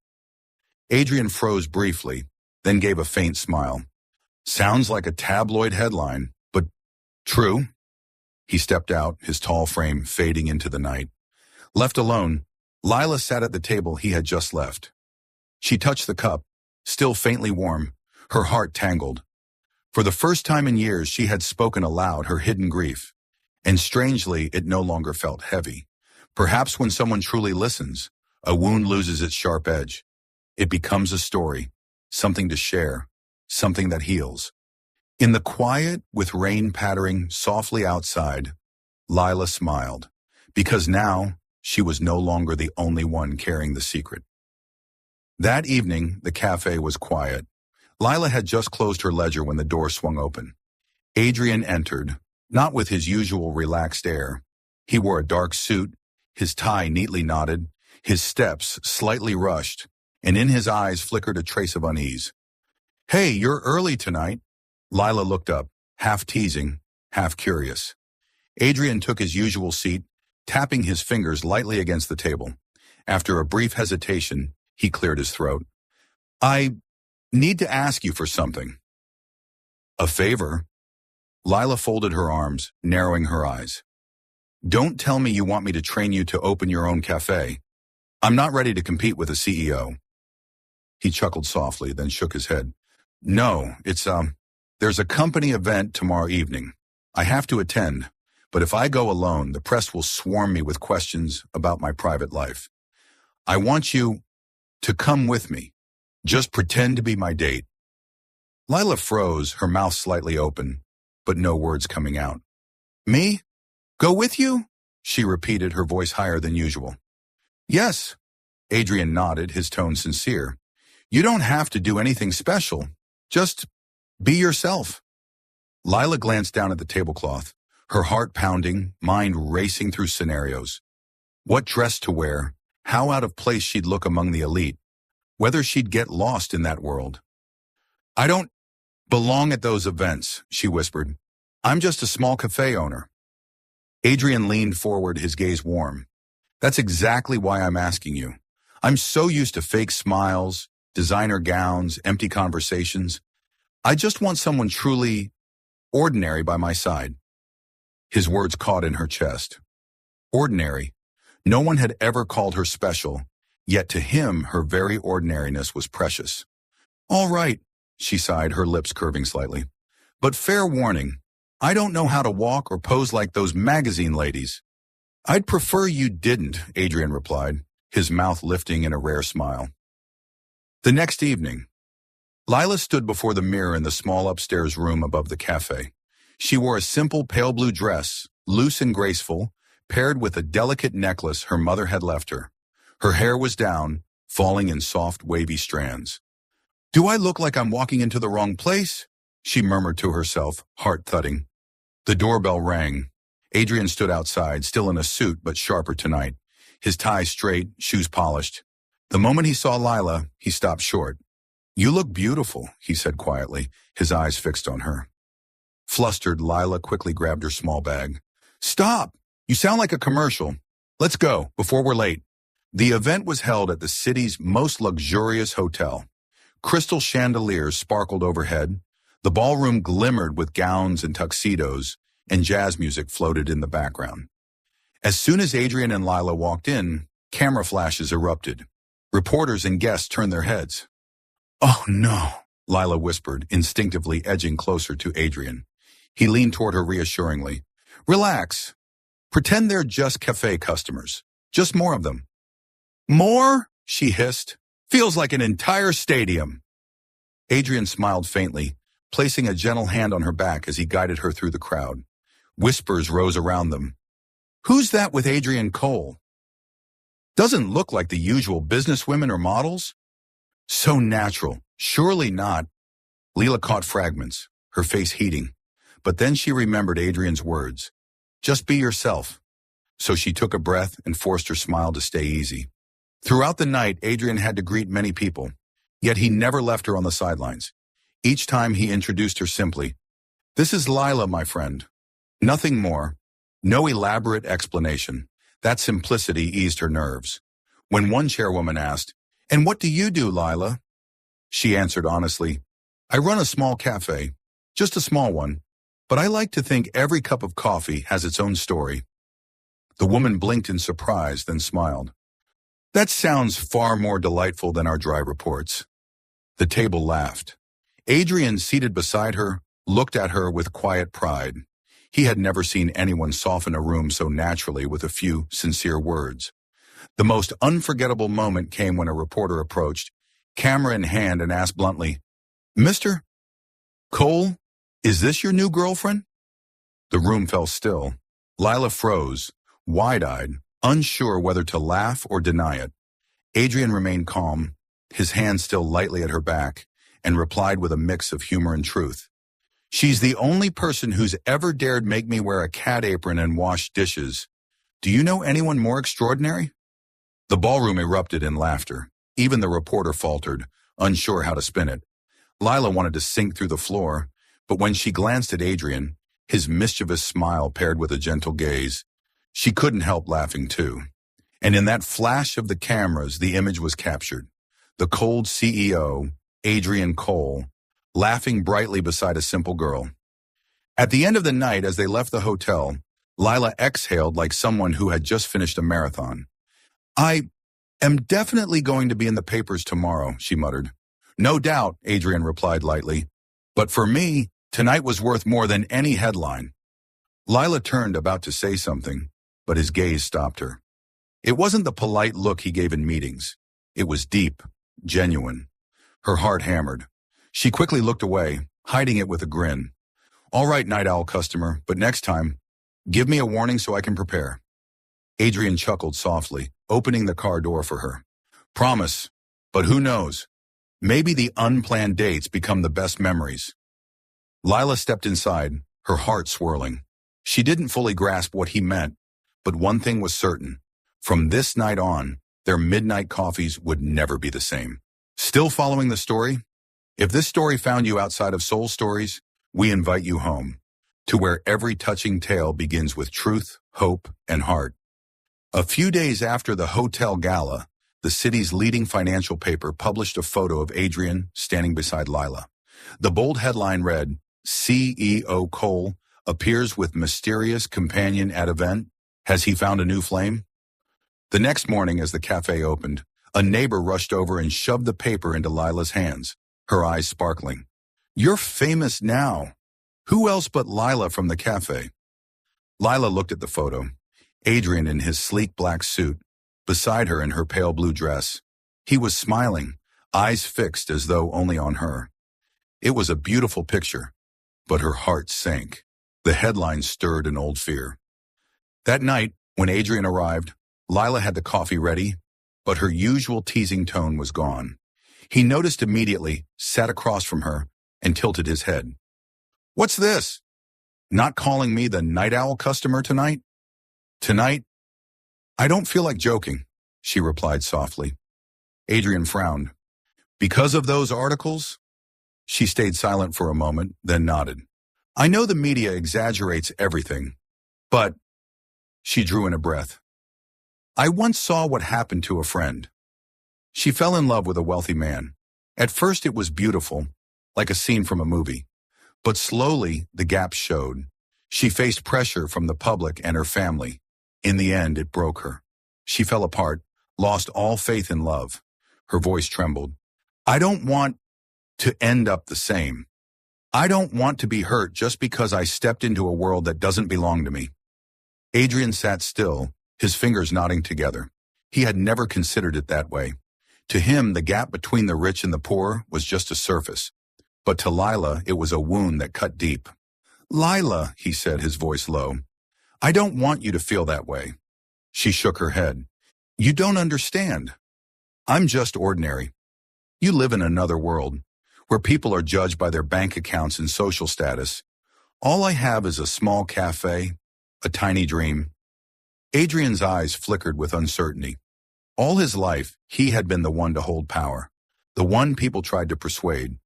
S1: Adrian froze briefly, then gave a faint smile. "Sounds like a tabloid headline, but true." He stepped out, his tall frame fading into the night. Left alone, Lila sat at the table he had just left. She touched the cup, still faintly warm, her heart tangled. For the first time in years, she had spoken aloud her hidden grief, and strangely, it no longer felt heavy. Perhaps when someone truly listens, a wound loses its sharp edge. It becomes a story, something to share, something that heals. In the quiet, with rain pattering softly outside, Lila smiled, because now she was no longer the only one carrying the secret. That evening, the cafe was quiet. Lila had just closed her ledger when the door swung open. Adrian entered, not with his usual relaxed air. He wore a dark suit, his tie neatly knotted, his steps slightly rushed, and in his eyes flickered a trace of unease. "Hey, you're early tonight." Lila looked up, half teasing, half curious. Adrian took his usual seat, tapping his fingers lightly against the table. After a brief hesitation, he cleared his throat. "I need to ask you for something." "A favor?" Lila folded her arms, narrowing her eyes. "Don't tell me you want me to train you to open your own cafe. I'm not ready to compete with a CEO." He chuckled softly, then shook his head. "No, there's a company event tomorrow evening. I have to attend, but if I go alone, the press will swarm me with questions about my private life. I want you to come with me. Just pretend to be my date." Lila froze, her mouth slightly open, but no words coming out. "Me? Go with you?" she repeated, her voice higher than usual. "Yes." Adrian nodded, his tone sincere. "You don't have to do anything special. Just be yourself." Lila glanced down at the tablecloth, her heart pounding, mind racing through scenarios. What dress to wear, how out of place she'd look among the elite, whether she'd get lost in that world. "I don't belong at those events," she whispered. "I'm just a small cafe owner." Adrian leaned forward, his gaze warm. "That's exactly why I'm asking you. I'm so used to fake smiles, designer gowns, empty conversations. I just want someone truly ordinary by my side." His words caught in her chest. Ordinary. No one had ever called her special, yet to him her very ordinariness was precious. "All right," she sighed, her lips curving slightly. "But fair warning, I don't know how to walk or pose like those magazine ladies." "I'd prefer you didn't," Adrian replied, his mouth lifting in a rare smile. The next evening, Lila stood before the mirror in the small upstairs room above the cafe. She wore a simple pale blue dress, loose and graceful, paired with a delicate necklace her mother had left her. Her hair was down, falling in soft, wavy strands. "Do I look like I'm walking into the wrong place?" she murmured to herself, heart thudding. The doorbell rang. Adrian stood outside, still in a suit but sharper tonight, his tie straight, shoes polished. The moment he saw Lila, he stopped short. "You look beautiful," he said quietly, his eyes fixed on her. Flustered, Lila quickly grabbed her small bag. "Stop! You sound like a commercial. Let's go, before we're late." The event was held at the city's most luxurious hotel. Crystal chandeliers sparkled overhead. The ballroom glimmered with gowns and tuxedos, and jazz music floated in the background. As soon as Adrian and Lila walked in, camera flashes erupted. Reporters and guests turned their heads. "Oh no," Lila whispered, instinctively edging closer to Adrian. He leaned toward her reassuringly. "Relax. Pretend they're just Café customers. Just more of them." "More?" she hissed. "Feels like an entire stadium." Adrian smiled faintly, placing a gentle hand on her back as he guided her through the crowd. Whispers rose around them. "Who's that with Adrian Cole? Doesn't look like the usual businesswomen or models." "So natural. Surely not." Leela caught fragments, her face heating. But then she remembered Adrian's words. "Just be yourself." So she took a breath and forced her smile to stay easy. Throughout the night, Adrian had to greet many people, yet he never left her on the sidelines. Each time he introduced her simply, "This is Lila, my friend." Nothing more. No elaborate explanation. That simplicity eased her nerves. When one chairwoman asked, "And what do you do, Lila?" she answered honestly, "I run a small cafe, just a small one, but I like to think every cup of coffee has its own story." The woman blinked in surprise, then smiled. "That sounds far more delightful than our dry reports." The table laughed. Adrian, seated beside her, looked at her with quiet pride. He had never seen anyone soften a room so naturally with a few sincere words. The most unforgettable moment came when a reporter approached, camera in hand, and asked bluntly, "Mr. Cole, is this your new girlfriend?" The room fell still. Lila froze, wide-eyed, unsure whether to laugh or deny it. Adrian remained calm, his hand still lightly at her back, and replied with a mix of humor and truth. "She's the only person who's ever dared make me wear a cat apron and wash dishes. Do you know anyone more extraordinary?" The ballroom erupted in laughter. Even the reporter faltered, unsure how to spin it. Lila wanted to sink through the floor, but when she glanced at Adrian, his mischievous smile paired with a gentle gaze, she couldn't help laughing too. And in that flash of the cameras, the image was captured. The cold CEO, Adrian Cole, laughing brightly beside a simple girl. At the end of the night, as they left the hotel, Lila exhaled like someone who had just finished a marathon. "I am definitely going to be in the papers tomorrow," she muttered. "No doubt," Adrian replied lightly. "But for me, tonight was worth more than any headline." Lila turned, about to say something, but his gaze stopped her. It wasn't the polite look he gave in meetings. It was deep, genuine. Her heart hammered. She quickly looked away, hiding it with a grin. "All right, night owl customer, but next time, give me a warning so I can prepare." Adrian chuckled softly, opening the car door for her. "Promise, but who knows? Maybe the unplanned dates become the best memories." Lila stepped inside, her heart swirling. She didn't fully grasp what he meant, but one thing was certain. From this night on, their midnight coffees would never be the same. Still following the story? If this story found you outside of Soul Stories, we invite you home, to where every touching tale begins with truth, hope, and heart. A few days after the hotel gala, the city's leading financial paper published a photo of Adrian standing beside Lila. The bold headline read, "CEO Cole appears with mysterious companion at event. Has he found a new flame?" The next morning, as the cafe opened, a neighbor rushed over and shoved the paper into Lila's hands, her eyes sparkling. "You're famous now. Who else but Lila from the cafe?" Lila looked at the photo. Adrian in his sleek black suit, beside her in her pale blue dress. He was smiling, eyes fixed as though only on her. It was a beautiful picture, but her heart sank. The headline stirred an old fear. That night, when Adrian arrived, Lila had the coffee ready, but her usual teasing tone was gone. He noticed immediately, sat across from her, and tilted his head. "What's this? Not calling me the night owl customer tonight?" "Tonight? I don't feel like joking," she replied softly. Adrian frowned. "Because of those articles?" She stayed silent for a moment, then nodded. "I know the media exaggerates everything, but—" She drew in a breath. "I once saw what happened to a friend. She fell in love with a wealthy man. At first it was beautiful, like a scene from a movie. But slowly the gaps showed. She faced pressure from the public and her family. In the end, it broke her. She fell apart, lost all faith in love." Her voice trembled. "I don't want to end up the same. I don't want to be hurt just because I stepped into a world that doesn't belong to me." Adrian sat still, his fingers knotting together. He had never considered it that way. To him, the gap between the rich and the poor was just a surface. But to Lila, it was a wound that cut deep. "Lila," he said, his voice low, "I don't want you to feel that way." She shook her head. "You don't understand. I'm just ordinary. You live in another world, where people are judged by their bank accounts and social status. All I have is a small cafe, a tiny dream." Adrian's eyes flickered with uncertainty. All his life, he had been the one to hold power, the one people tried to persuade.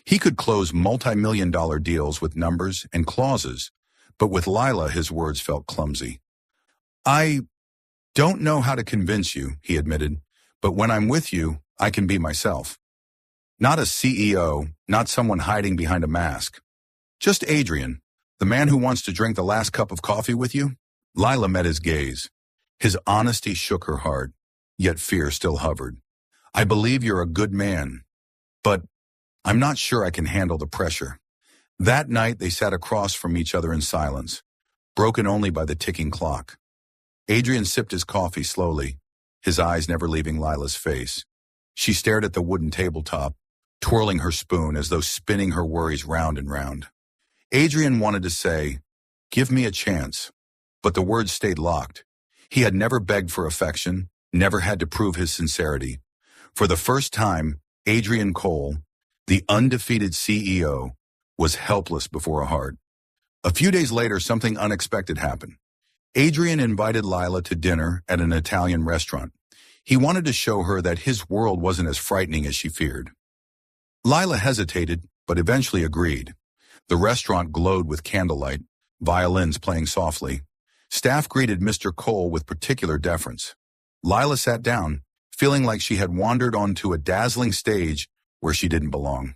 S1: He could close multi-million-dollar deals with numbers and clauses, but with Lila, his words felt clumsy. "I don't know how to convince you," he admitted, "but when I'm with you, I can be myself. Not a CEO, not someone hiding behind a mask. Just Adrian, the man who wants to drink the last cup of coffee with you." Lila met his gaze. His honesty shook her heart, yet fear still hovered. "I believe you're a good man, but I'm not sure I can handle the pressure." That night they sat across from each other in silence, broken only by the ticking clock. Adrian sipped his coffee slowly, his eyes never leaving Lila's face. She stared at the wooden tabletop, twirling her spoon as though spinning her worries round and round. Adrian wanted to say, "Give me a chance," but the words stayed locked. He had never begged for affection, never had to prove his sincerity. For the first time, Adrian Cole, the undefeated CEO, was helpless before a heart. A few days later, something unexpected happened. Adrian invited Lila to dinner at an Italian restaurant. He wanted to show her that his world wasn't as frightening as she feared. Lila hesitated, but eventually agreed. The restaurant glowed with candlelight, violins playing softly. Staff greeted Mr. Cole with particular deference. Lila sat down, feeling like she had wandered onto a dazzling stage where she didn't belong.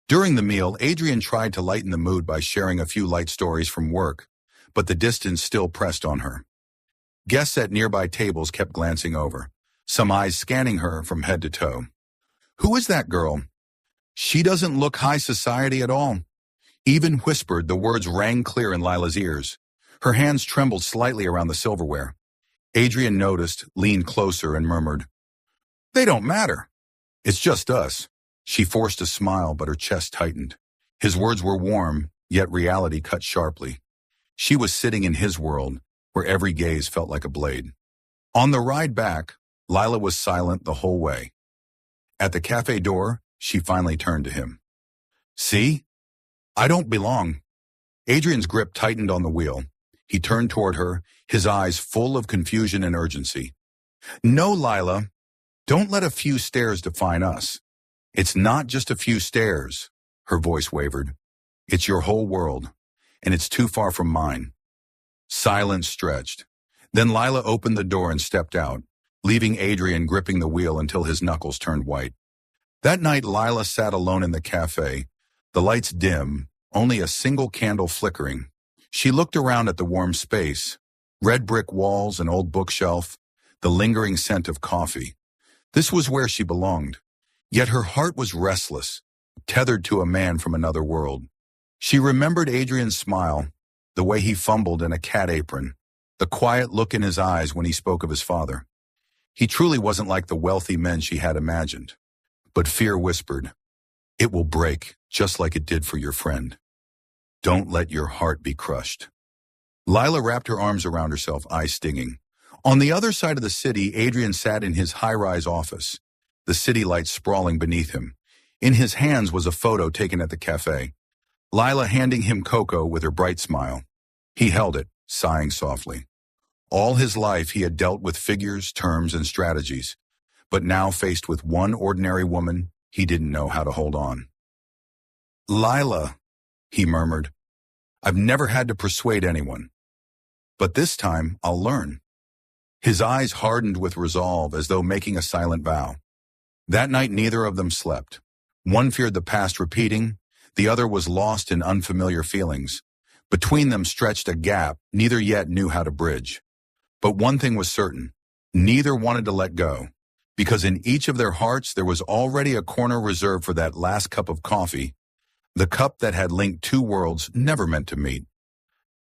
S1: During the meal, Adrian tried to lighten the mood by sharing a few light stories from work, but the distance still pressed on her. Guests at nearby tables kept glancing over, some eyes scanning her from head to toe. "Who is that girl? She doesn't look high society at all." Even whispered, the words rang clear in Lila's ears. Her hands trembled slightly around the silverware. Adrian noticed, leaned closer, and murmured, "They don't matter. It's just us." She forced a smile, but her chest tightened. His words were warm, yet reality cut sharply. She was sitting in his world, where every gaze felt like a blade. On the ride back, Lila was silent the whole way. At the cafe door, she finally turned to him. "See? I don't belong." Adrian's grip tightened on the wheel. He turned toward her, his eyes full of confusion and urgency. "No, Lila, don't let a few stares define us. It's not just a few stares," her voice wavered. "It's your whole world, and it's too far from mine." Silence stretched. Then Lila opened the door and stepped out, leaving Adrian gripping the wheel until his knuckles turned white. That night, Lila sat alone in the cafe, the lights dim, only a single candle flickering. She looked around at the warm space, red brick walls, an old bookshelf, the lingering scent of coffee. This was where she belonged. Yet her heart was restless, tethered to a man from another world. She remembered Adrian's smile, the way he fumbled in a cat apron, the quiet look in his eyes when he spoke of his father. He truly wasn't like the wealthy men she had imagined. But fear whispered, "It will break, just like it did for your friend. Don't let your heart be crushed." Lila wrapped her arms around herself, eyes stinging. On the other side of the city, Adrian sat in his high-rise office, the city lights sprawling beneath him. In his hands was a photo taken at the cafe, Lila handing him cocoa with her bright smile. He held it, sighing softly. All his life he had dealt with figures, terms, and strategies, but now faced with one ordinary woman, he didn't know how to hold on. "Lila," he murmured, "I've never had to persuade anyone. But this time, I'll learn." His eyes hardened with resolve as though making a silent vow. That night neither of them slept. One feared the past repeating, the other was lost in unfamiliar feelings. Between them stretched a gap neither yet knew how to bridge. But one thing was certain, neither wanted to let go, because in each of their hearts there was already a corner reserved for that last cup of coffee, the cup that had linked two worlds never meant to meet.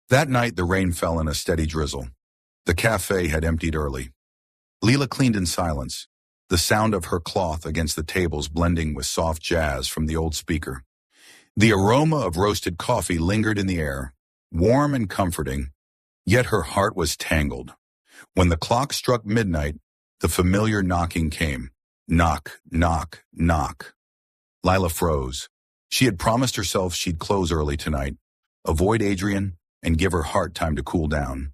S1: That night the rain fell in a steady drizzle. The cafe had emptied early. Lila cleaned in silence, the sound of her cloth against the tables blending with soft jazz from the old speaker. The aroma of roasted coffee lingered in the air, warm and comforting, yet her heart was tangled. When the clock struck midnight, the familiar knocking came. Knock, knock, knock. Lila froze. She had promised herself she'd close early tonight, avoid Adrian, and give her heart time to cool down.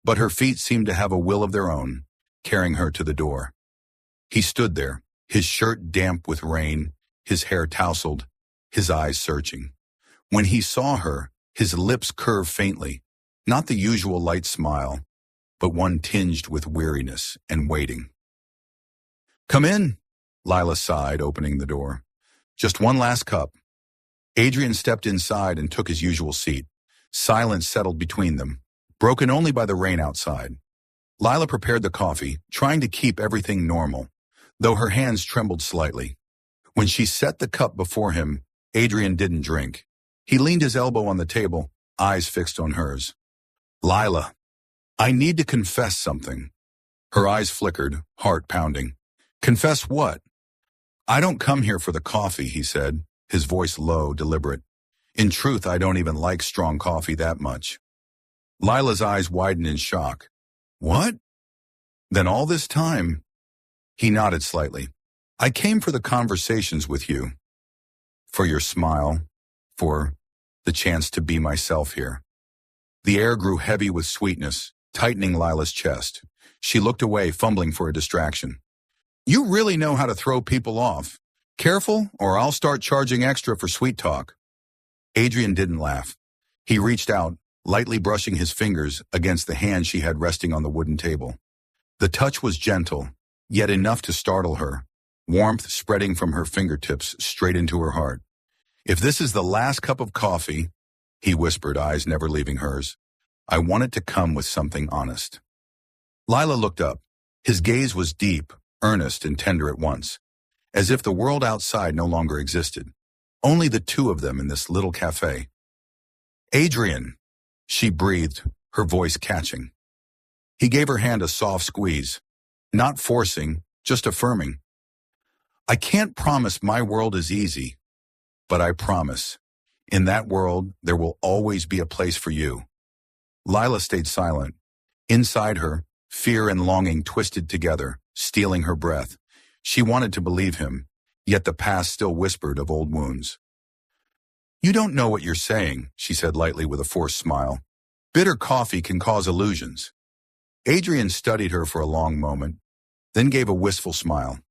S1: But her feet seemed to have a will of their own, carrying her to the door. He stood there, his shirt damp with rain, his hair tousled, his eyes searching. When he saw her, his lips curved faintly, not the usual light smile, but one tinged with weariness and waiting. "Come in," Lila sighed, opening the door. "Just one last cup." Adrian stepped inside and took his usual seat. Silence settled between them, broken only by the rain outside. Lila prepared the coffee, trying to keep everything normal, though her hands trembled slightly. When she set the cup before him, Adrian didn't drink. He leaned his elbow on the table, eyes fixed on hers. "Lila, I need to confess something." Her eyes flickered, heart pounding. "Confess what?" "I don't come here for the coffee," he said, his voice low, deliberate. "In truth, I don't even like strong coffee that much." Lila's eyes widened in shock. "What? Then all this time?" He nodded slightly. "I came for the conversations with you. For your smile. For the chance to be myself here." The air grew heavy with sweetness, tightening Lila's chest. She looked away, fumbling for a distraction. "You really know how to throw people off. Careful, or I'll start charging extra for sweet talk." Adrian didn't laugh. He reached out, lightly brushing his fingers against the hand she had resting on the wooden table. The touch was gentle, yet enough to startle her, warmth spreading from her fingertips straight into her heart. "If this is the last cup of coffee," he whispered, eyes never leaving hers, "I want it to come with something honest." Lila looked up. His gaze was deep, earnest, and tender at once, as if the world outside no longer existed. Only the two of them in this little cafe. "Adrian," she breathed, her voice catching. He gave her hand a soft squeeze, not forcing, just affirming. "I can't promise my world is easy, but I promise, in that world there will always be a place for you." Lila stayed silent. Inside her, fear and longing twisted together, stealing her breath. She wanted to believe him, yet the past still whispered of old wounds. "You don't know what you're saying," she said lightly with a forced smile. "Bitter coffee can cause illusions." Adrian studied her for a long moment, then gave a wistful smile.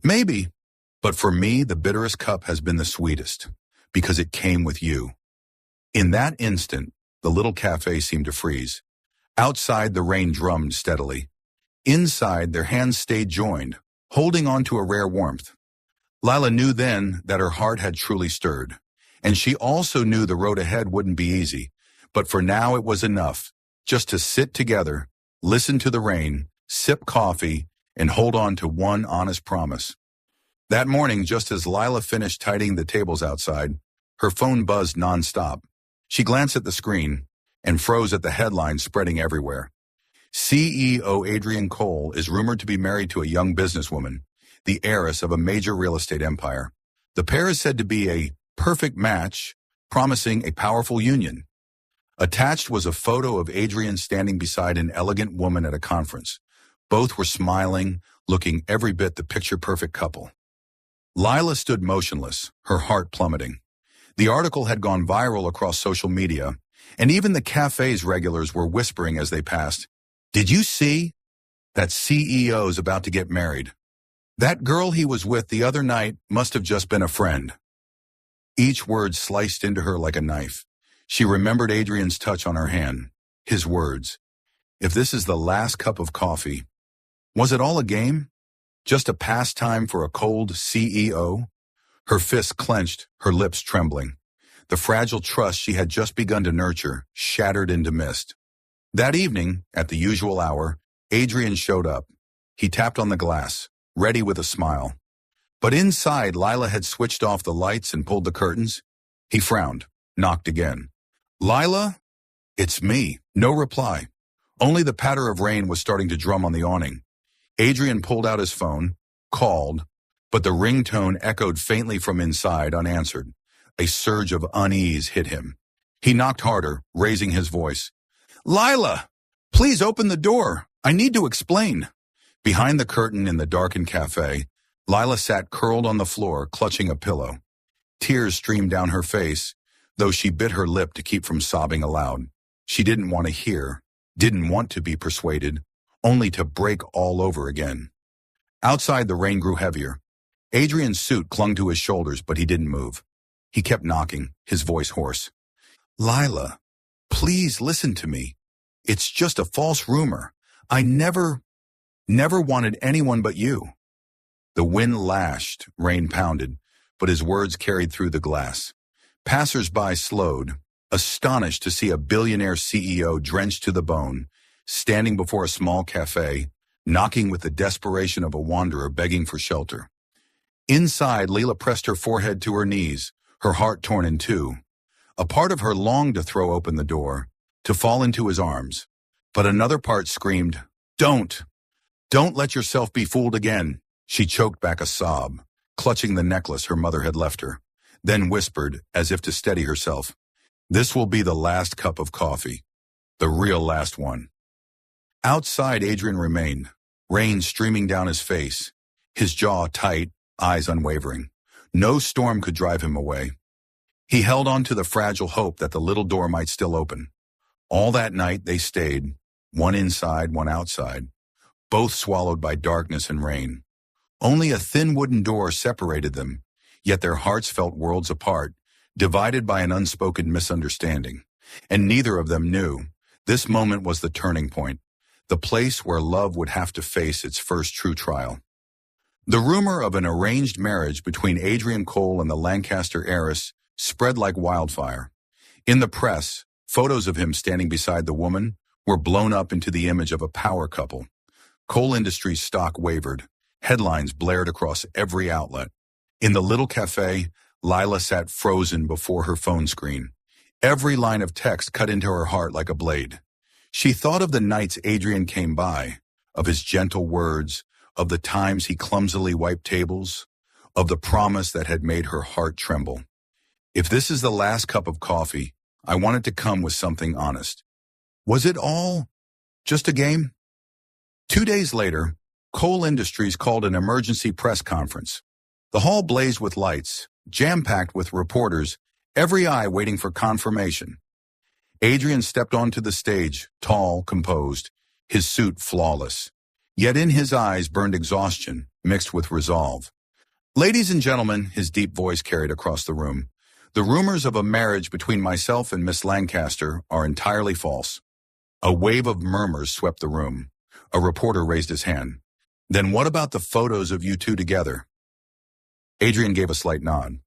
S1: "Maybe, but for me the bitterest cup has been the sweetest, because it came with you." In that instant, the little cafe seemed to freeze. Outside, the rain drummed steadily. Inside, their hands stayed joined, holding on to a rare warmth. Lila knew then that her heart had truly stirred, and she also knew the road ahead wouldn't be easy, but for now it was enough, just to sit together, listen to the rain, sip coffee, and hold on to one honest promise. That morning, just as Lila finished tidying the tables outside, her phone buzzed nonstop. She glanced at the screen and froze at the headlines spreading everywhere. CEO Adrian Cole is rumored to be married to a young businesswoman, the heiress of a major real estate empire. The pair is said to be a perfect match, promising a powerful union. Attached was a photo of Adrian standing beside an elegant woman at a conference. Both were smiling, looking every bit the picture-perfect couple. Lila stood motionless, her heart plummeting. The article had gone viral across social media, and even the cafe's regulars were whispering as they passed, "Did you see? That CEO's about to get married. That girl he was with the other night must have just been a friend." Each word sliced into her like a knife. She remembered Adrian's touch on her hand, his words. If this is the last cup of coffee, was it all a game? Just a pastime for a cold CEO? Her fists clenched, her lips trembling. The fragile trust she had just begun to nurture shattered into mist. That evening, at the usual hour, Adrian showed up. He tapped on the glass, ready with a smile. But inside, Lila had switched off the lights and pulled the curtains. He frowned, knocked again. "Lila? It's me." No reply. Only the patter of rain was starting to drum on the awning. Adrian pulled out his phone, called, but the ringtone echoed faintly from inside, unanswered. A surge of unease hit him. He knocked harder, raising his voice. "Lila, please open the door. I need to explain." Behind the curtain in the darkened cafe, Lila sat curled on the floor, clutching a pillow. Tears streamed down her face, though she bit her lip to keep from sobbing aloud. She didn't want to hear, didn't want to be persuaded, only to break all over again. Outside, the rain grew heavier. Adrian's suit clung to his shoulders, but he didn't move. He kept knocking, his voice hoarse. "Lila, please listen to me. It's just a false rumor. I never wanted anyone but you." The wind lashed, rain pounded, but his words carried through the glass. Passers-by slowed, astonished to see a billionaire CEO drenched to the bone, standing before a small cafe, knocking with the desperation of a wanderer begging for shelter. Inside, Lila pressed her forehead to her knees, her heart torn in two. A part of her longed to throw open the door, to fall into his arms, but another part screamed, "Don't! Don't let yourself be fooled again." She choked back a sob, clutching the necklace her mother had left her, then whispered, as if to steady herself, "This will be the last cup of coffee, the real last one." Outside, Adrian remained, rain streaming down his face, his jaw tight, eyes unwavering. No storm could drive him away. He held on to the fragile hope that the little door might still open. All that night they stayed, one inside, one outside, both swallowed by darkness and rain. Only a thin wooden door separated them, yet their hearts felt worlds apart, divided by an unspoken misunderstanding. And neither of them knew. This moment was the turning point, the place where love would have to face its first true trial. The rumor of an arranged marriage between Adrian Cole and the Lancaster heiress spread like wildfire. In the press, photos of him standing beside the woman were blown up into the image of a power couple. Cole Industries stock wavered. Headlines blared across every outlet. In the little cafe, Lila sat frozen before her phone screen. Every line of text cut into her heart like a blade. She thought of the nights Adrian came by, of his gentle words, of the times he clumsily wiped tables, of the promise that had made her heart tremble. If this is the last cup of coffee, I want it to come with something honest. Was it all just a game? 2 days later, Cole Industries called an emergency press conference. The hall blazed with lights, jam-packed with reporters, every eye waiting for confirmation. Adrian stepped onto the stage, tall, composed, his suit flawless. Yet in his eyes burned exhaustion, mixed with resolve. "Ladies and gentlemen," his deep voice carried across the room, "the rumors of a marriage between myself and Miss Lancaster are entirely false." A wave of murmurs swept the room. A reporter raised his hand. "Then what about the photos of you two together?" Adrian gave a slight nod.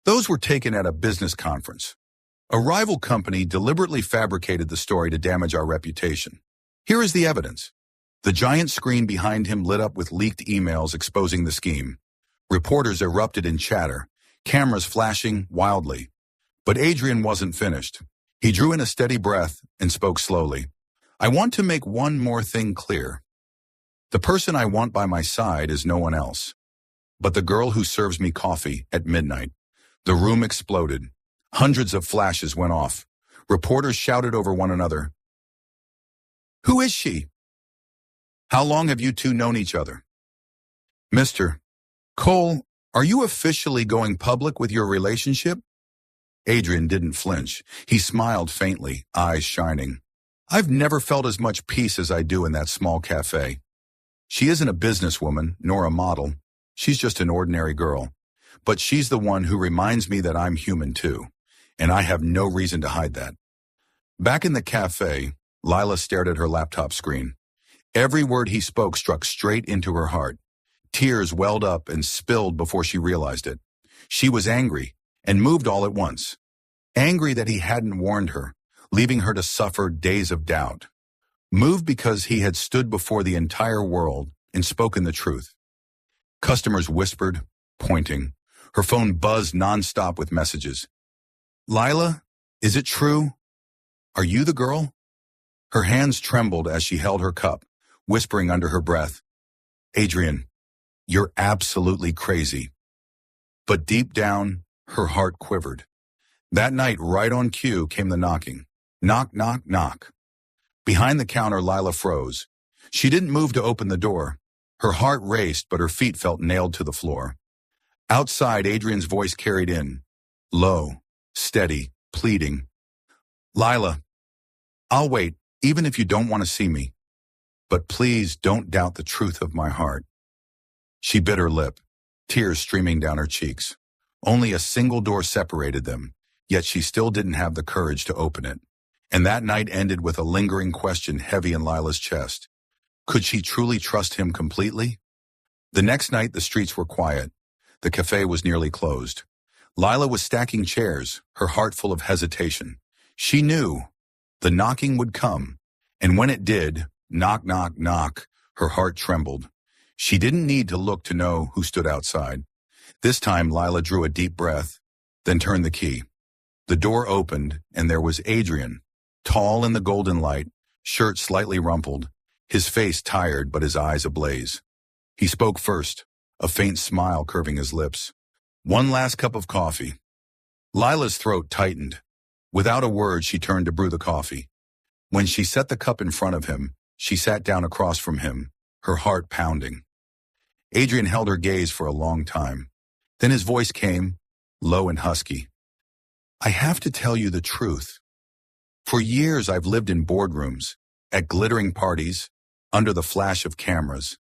S1: "Those were taken at a business conference. A rival company deliberately fabricated the story to damage our reputation. Here is the evidence." The giant screen behind him lit up with leaked emails exposing the scheme. Reporters erupted in chatter, cameras flashing wildly. But Adrian wasn't finished. He drew in a steady breath and spoke slowly. "I want to make one more thing clear. The person I want by my side is no one else, but the girl who serves me coffee at midnight." The room exploded. Hundreds of flashes went off. Reporters shouted over one another. Who is she? How long have you two known each other? Mr. Cole, are you officially going public with your relationship? Adrian didn't flinch. He smiled faintly, eyes shining. I've never felt as much peace as I do in that small cafe. She isn't a businesswoman, nor a model. She's just an ordinary girl. But she's the one who reminds me that I'm human too, and I have no reason to hide that. Back in the cafe, Lila stared at her laptop screen. Every word he spoke struck straight into her heart. Tears welled up and spilled before she realized it. She was angry, and moved all at once. Angry that he hadn't warned her, leaving her to suffer days of doubt. Moved because he had stood before the entire world and spoken the truth. Customers whispered, pointing. Her phone buzzed nonstop with messages. Lila, is it true? Are you the girl? Her hands trembled as she held her cup, whispering under her breath, Adrian, you're absolutely crazy. But deep down, her heart quivered. That night, right on cue, came the knocking. Knock, knock, knock. Behind the counter, Lila froze. She didn't move to open the door. Her heart raced, but her feet felt nailed to the floor. Outside, Adrian's voice carried in, low, steady, pleading. Lila, I'll wait, even if you don't want to see me. But please don't doubt the truth of my heart. She bit her lip, tears streaming down her cheeks. Only a single door separated them, yet she still didn't have the courage to open it. And that night ended with a lingering question heavy in Lila's chest. Could she truly trust him completely? The next night, the streets were quiet. The cafe was nearly closed. Lila was stacking chairs, her heart full of hesitation. She knew the knocking would come, and when it did, knock, knock, knock, her heart trembled. She didn't need to look to know who stood outside. This time, Lila drew a deep breath, then turned the key. The door opened, and there was Adrian, tall in the golden light, shirt slightly rumpled, his face tired but his eyes ablaze. He spoke first, a faint smile curving his lips. One last cup of coffee. Lila's throat tightened. Without a word, she turned to brew the coffee. When she set the cup in front of him, she sat down across from him, her heart pounding. Adrian held her gaze for a long time. Then his voice came, low and husky. I have to tell you the truth. For years I've lived in boardrooms, at glittering parties, under the flash of cameras.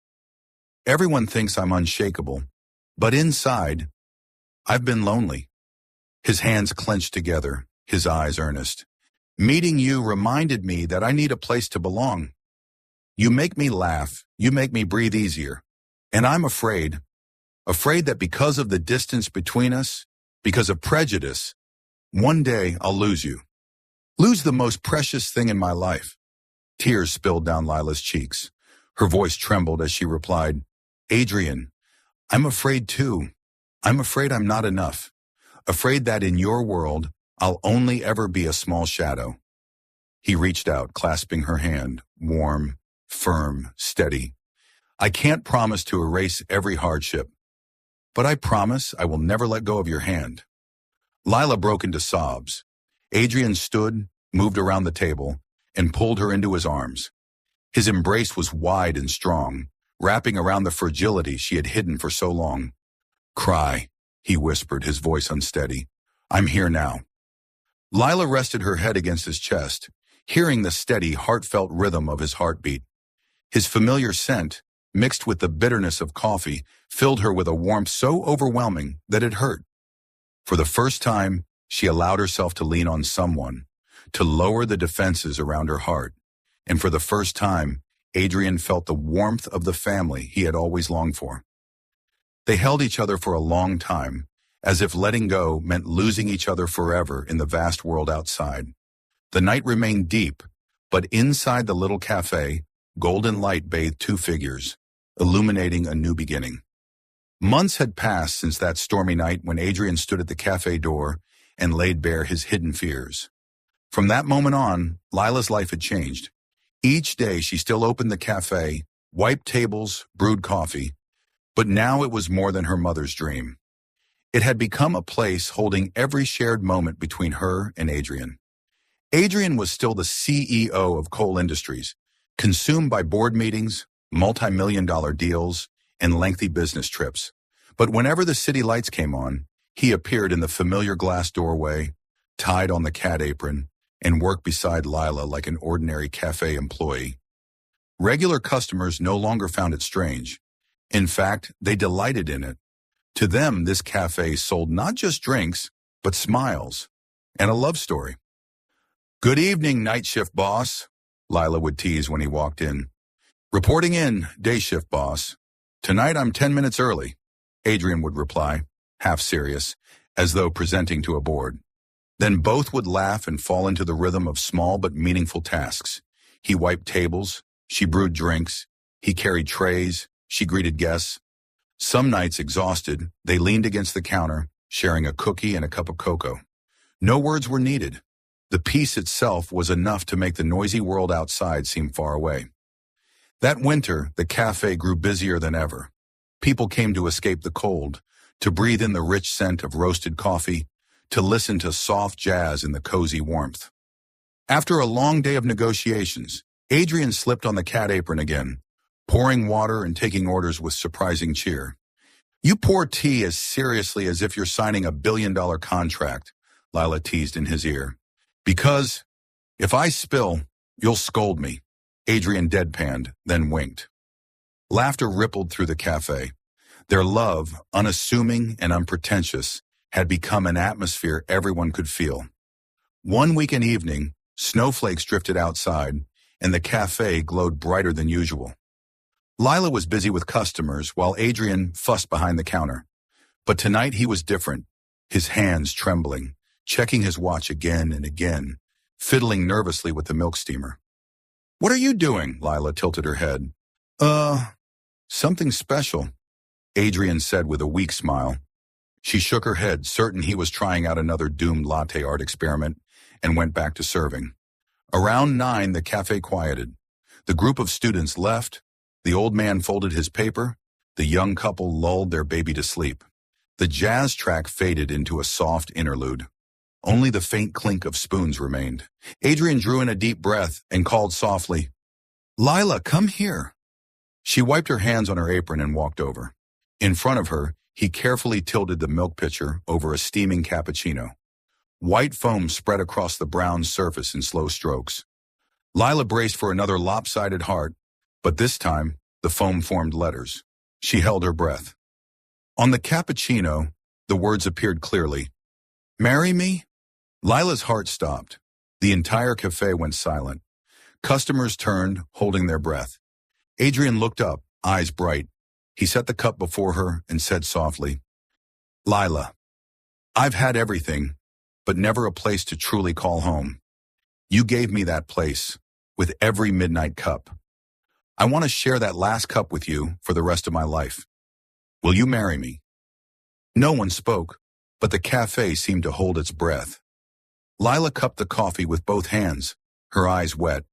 S1: Everyone thinks I'm unshakable, but inside, I've been lonely. His hands clenched together, his eyes earnest. Meeting you reminded me that I need a place to belong. You make me laugh, you make me breathe easier. And I'm afraid that because of the distance between us, because of prejudice, one day I'll lose you. Lose the most precious thing in my life. Tears spilled down Lila's cheeks. Her voice trembled as she replied, Adrian, I'm afraid too. I'm afraid I'm not enough. Afraid that in your world, I'll only ever be a small shadow. He reached out, clasping her hand, warm, firm, steady. I can't promise to erase every hardship, but I promise I will never let go of your hand. Lila broke into sobs. Adrian stood, moved around the table, and pulled her into his arms. His embrace was wide and strong, wrapping around the fragility she had hidden for so long. Cry, he whispered, his voice unsteady. I'm here now. Lila rested her head against his chest, hearing the steady, heartfelt rhythm of his heartbeat. His familiar scent, mixed with the bitterness of coffee, filled her with a warmth so overwhelming that it hurt. For the first time, she allowed herself to lean on someone, to lower the defenses around her heart. And for the first time, Adrian felt the warmth of the family he had always longed for. They held each other for a long time, as if letting go meant losing each other forever in the vast world outside. The night remained deep, but inside the little cafe, golden light bathed two figures, illuminating a new beginning. Months had passed since that stormy night when Adrian stood at the cafe door and laid bare his hidden fears. From that moment on, Lila's life had changed. Each day she still opened the cafe, wiped tables, brewed coffee, but now it was more than her mother's dream. It had become a place holding every shared moment between her and Adrian. Adrian was still the CEO of coal industries, consumed by board meetings, multi-million-dollar deals, and lengthy business trips. But whenever the city lights came on, he appeared in the familiar glass doorway, tied on the cat apron, and worked beside Lila like an ordinary cafe employee. Regular customers no longer found it strange. In fact, they delighted in it. To them, this cafe sold not just drinks, but smiles and a love story. "Good evening, night shift boss," Lila would tease when he walked in. "Reporting in, day shift boss. Tonight I'm 10 minutes early," Adrian would reply, half serious, as though presenting to a board. Then both would laugh and fall into the rhythm of small but meaningful tasks. He wiped tables, she brewed drinks, he carried trays, she greeted guests. Some nights, exhausted, they leaned against the counter, sharing a cookie and a cup of cocoa. No words were needed. The peace itself was enough to make the noisy world outside seem far away. That winter, the cafe grew busier than ever. People came to escape the cold, to breathe in the rich scent of roasted coffee, to listen to soft jazz in the cozy warmth. After a long day of negotiations, Adrian slipped on the cat apron again, pouring water and taking orders with surprising cheer. "You pour tea as seriously as if you're signing a billion-dollar contract," Lila teased in his ear. "Because if I spill, you'll scold me," Adrian deadpanned, then winked. Laughter rippled through the cafe. Their love, unassuming and unpretentious, had become an atmosphere everyone could feel. One weekend evening, snowflakes drifted outside, and the cafe glowed brighter than usual. Lila was busy with customers while Adrian fussed behind the counter. But tonight he was different, his hands trembling, checking his watch again and again, fiddling nervously with the milk steamer. "What are you doing?" Lila tilted her head. Something special," Adrian said with a weak smile. She shook her head, certain he was trying out another doomed latte art experiment, and went back to serving. Around 9, the cafe quieted. The group of students left. The old man folded his paper. The young couple lulled their baby to sleep. The jazz track faded into a soft interlude. Only the faint clink of spoons remained. Adrian drew in a deep breath and called softly, "Lila, come here." She wiped her hands on her apron and walked over. In front of her, he carefully tilted the milk pitcher over a steaming cappuccino. White foam spread across the brown surface in slow strokes. Lila braced for another lopsided heart, but this time, the foam formed letters. She held her breath. On the cappuccino, the words appeared clearly. "Marry me?" Lila's heart stopped. The entire cafe went silent. Customers turned, holding their breath. Adrian looked up, eyes bright. He set the cup before her and said softly, "Lila, I've had everything, but never a place to truly call home. You gave me that place, with every midnight cup. I want to share that last cup with you for the rest of my life. Will you marry me?" No one spoke, but the cafe seemed to hold its breath. Lila cupped the coffee with both hands, her eyes wet.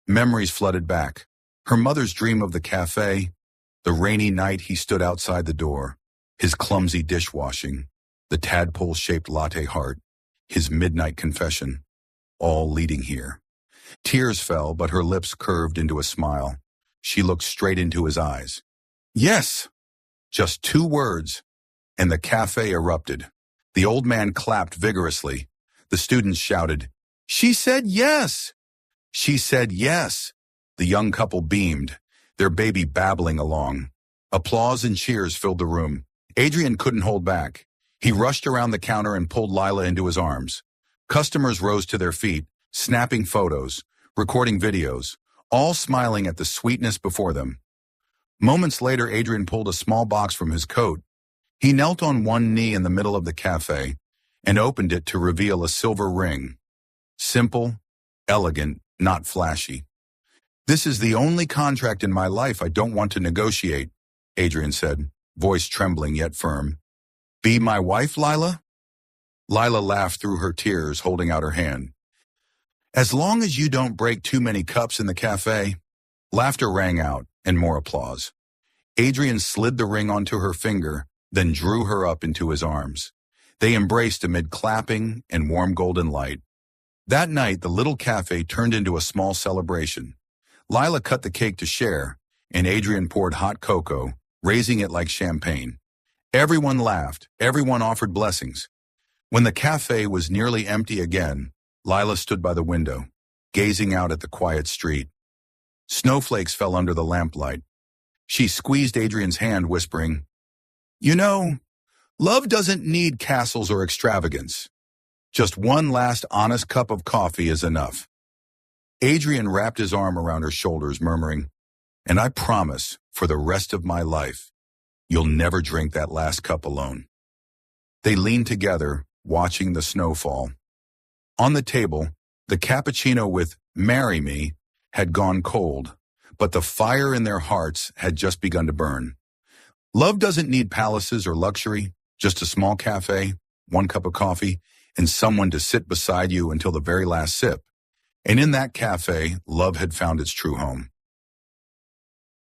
S1: Memories flooded back. Her mother's dream of the cafe, the rainy night he stood outside the door, his clumsy dishwashing, the tadpole-shaped latte heart, his midnight confession, all leading here. Tears fell, but her lips curved into a smile. She looked straight into his eyes. "Yes!" Just 2 words, and the cafe erupted. The old man clapped vigorously. The students shouted, "She said yes! She said yes!" The young couple beamed, their baby babbling along. Applause and cheers filled the room. Adrian couldn't hold back. He rushed around the counter and pulled Lila into his arms. Customers rose to their feet, snapping photos, recording videos, all smiling at the sweetness before them. Moments later, Adrian pulled a small box from his coat. He knelt on one knee in the middle of the cafe and opened it to reveal a silver ring. Simple, elegant, not flashy. "This is the only contract in my life I don't want to negotiate," Adrian said, voice trembling yet firm. "Be my wife, Lila?" Lila laughed through her tears, holding out her hand. "As long as you don't break too many cups in the cafe." Laughter rang out, and more applause. Adrian slid the ring onto her finger, then drew her up into his arms. They embraced amid clapping and warm golden light. That night, the little cafe turned into a small celebration. Lila cut the cake to share, and Adrian poured hot cocoa, raising it like champagne. Everyone laughed, everyone offered blessings. When the cafe was nearly empty again, Lila stood by the window, gazing out at the quiet street. Snowflakes fell under the lamplight. She squeezed Adrian's hand, whispering, "You know, love doesn't need castles or extravagance. Just one last honest cup of coffee is enough." Adrian wrapped his arm around her shoulders, murmuring, "And I promise, for the rest of my life, you'll never drink that last cup alone." They leaned together, watching the snow fall. On the table, the cappuccino with "Marry Me" had gone cold, but the fire in their hearts had just begun to burn. Love doesn't need palaces or luxury, just a small cafe, one cup of coffee, and someone to sit beside you until the very last sip. And in that cafe, love had found its true home.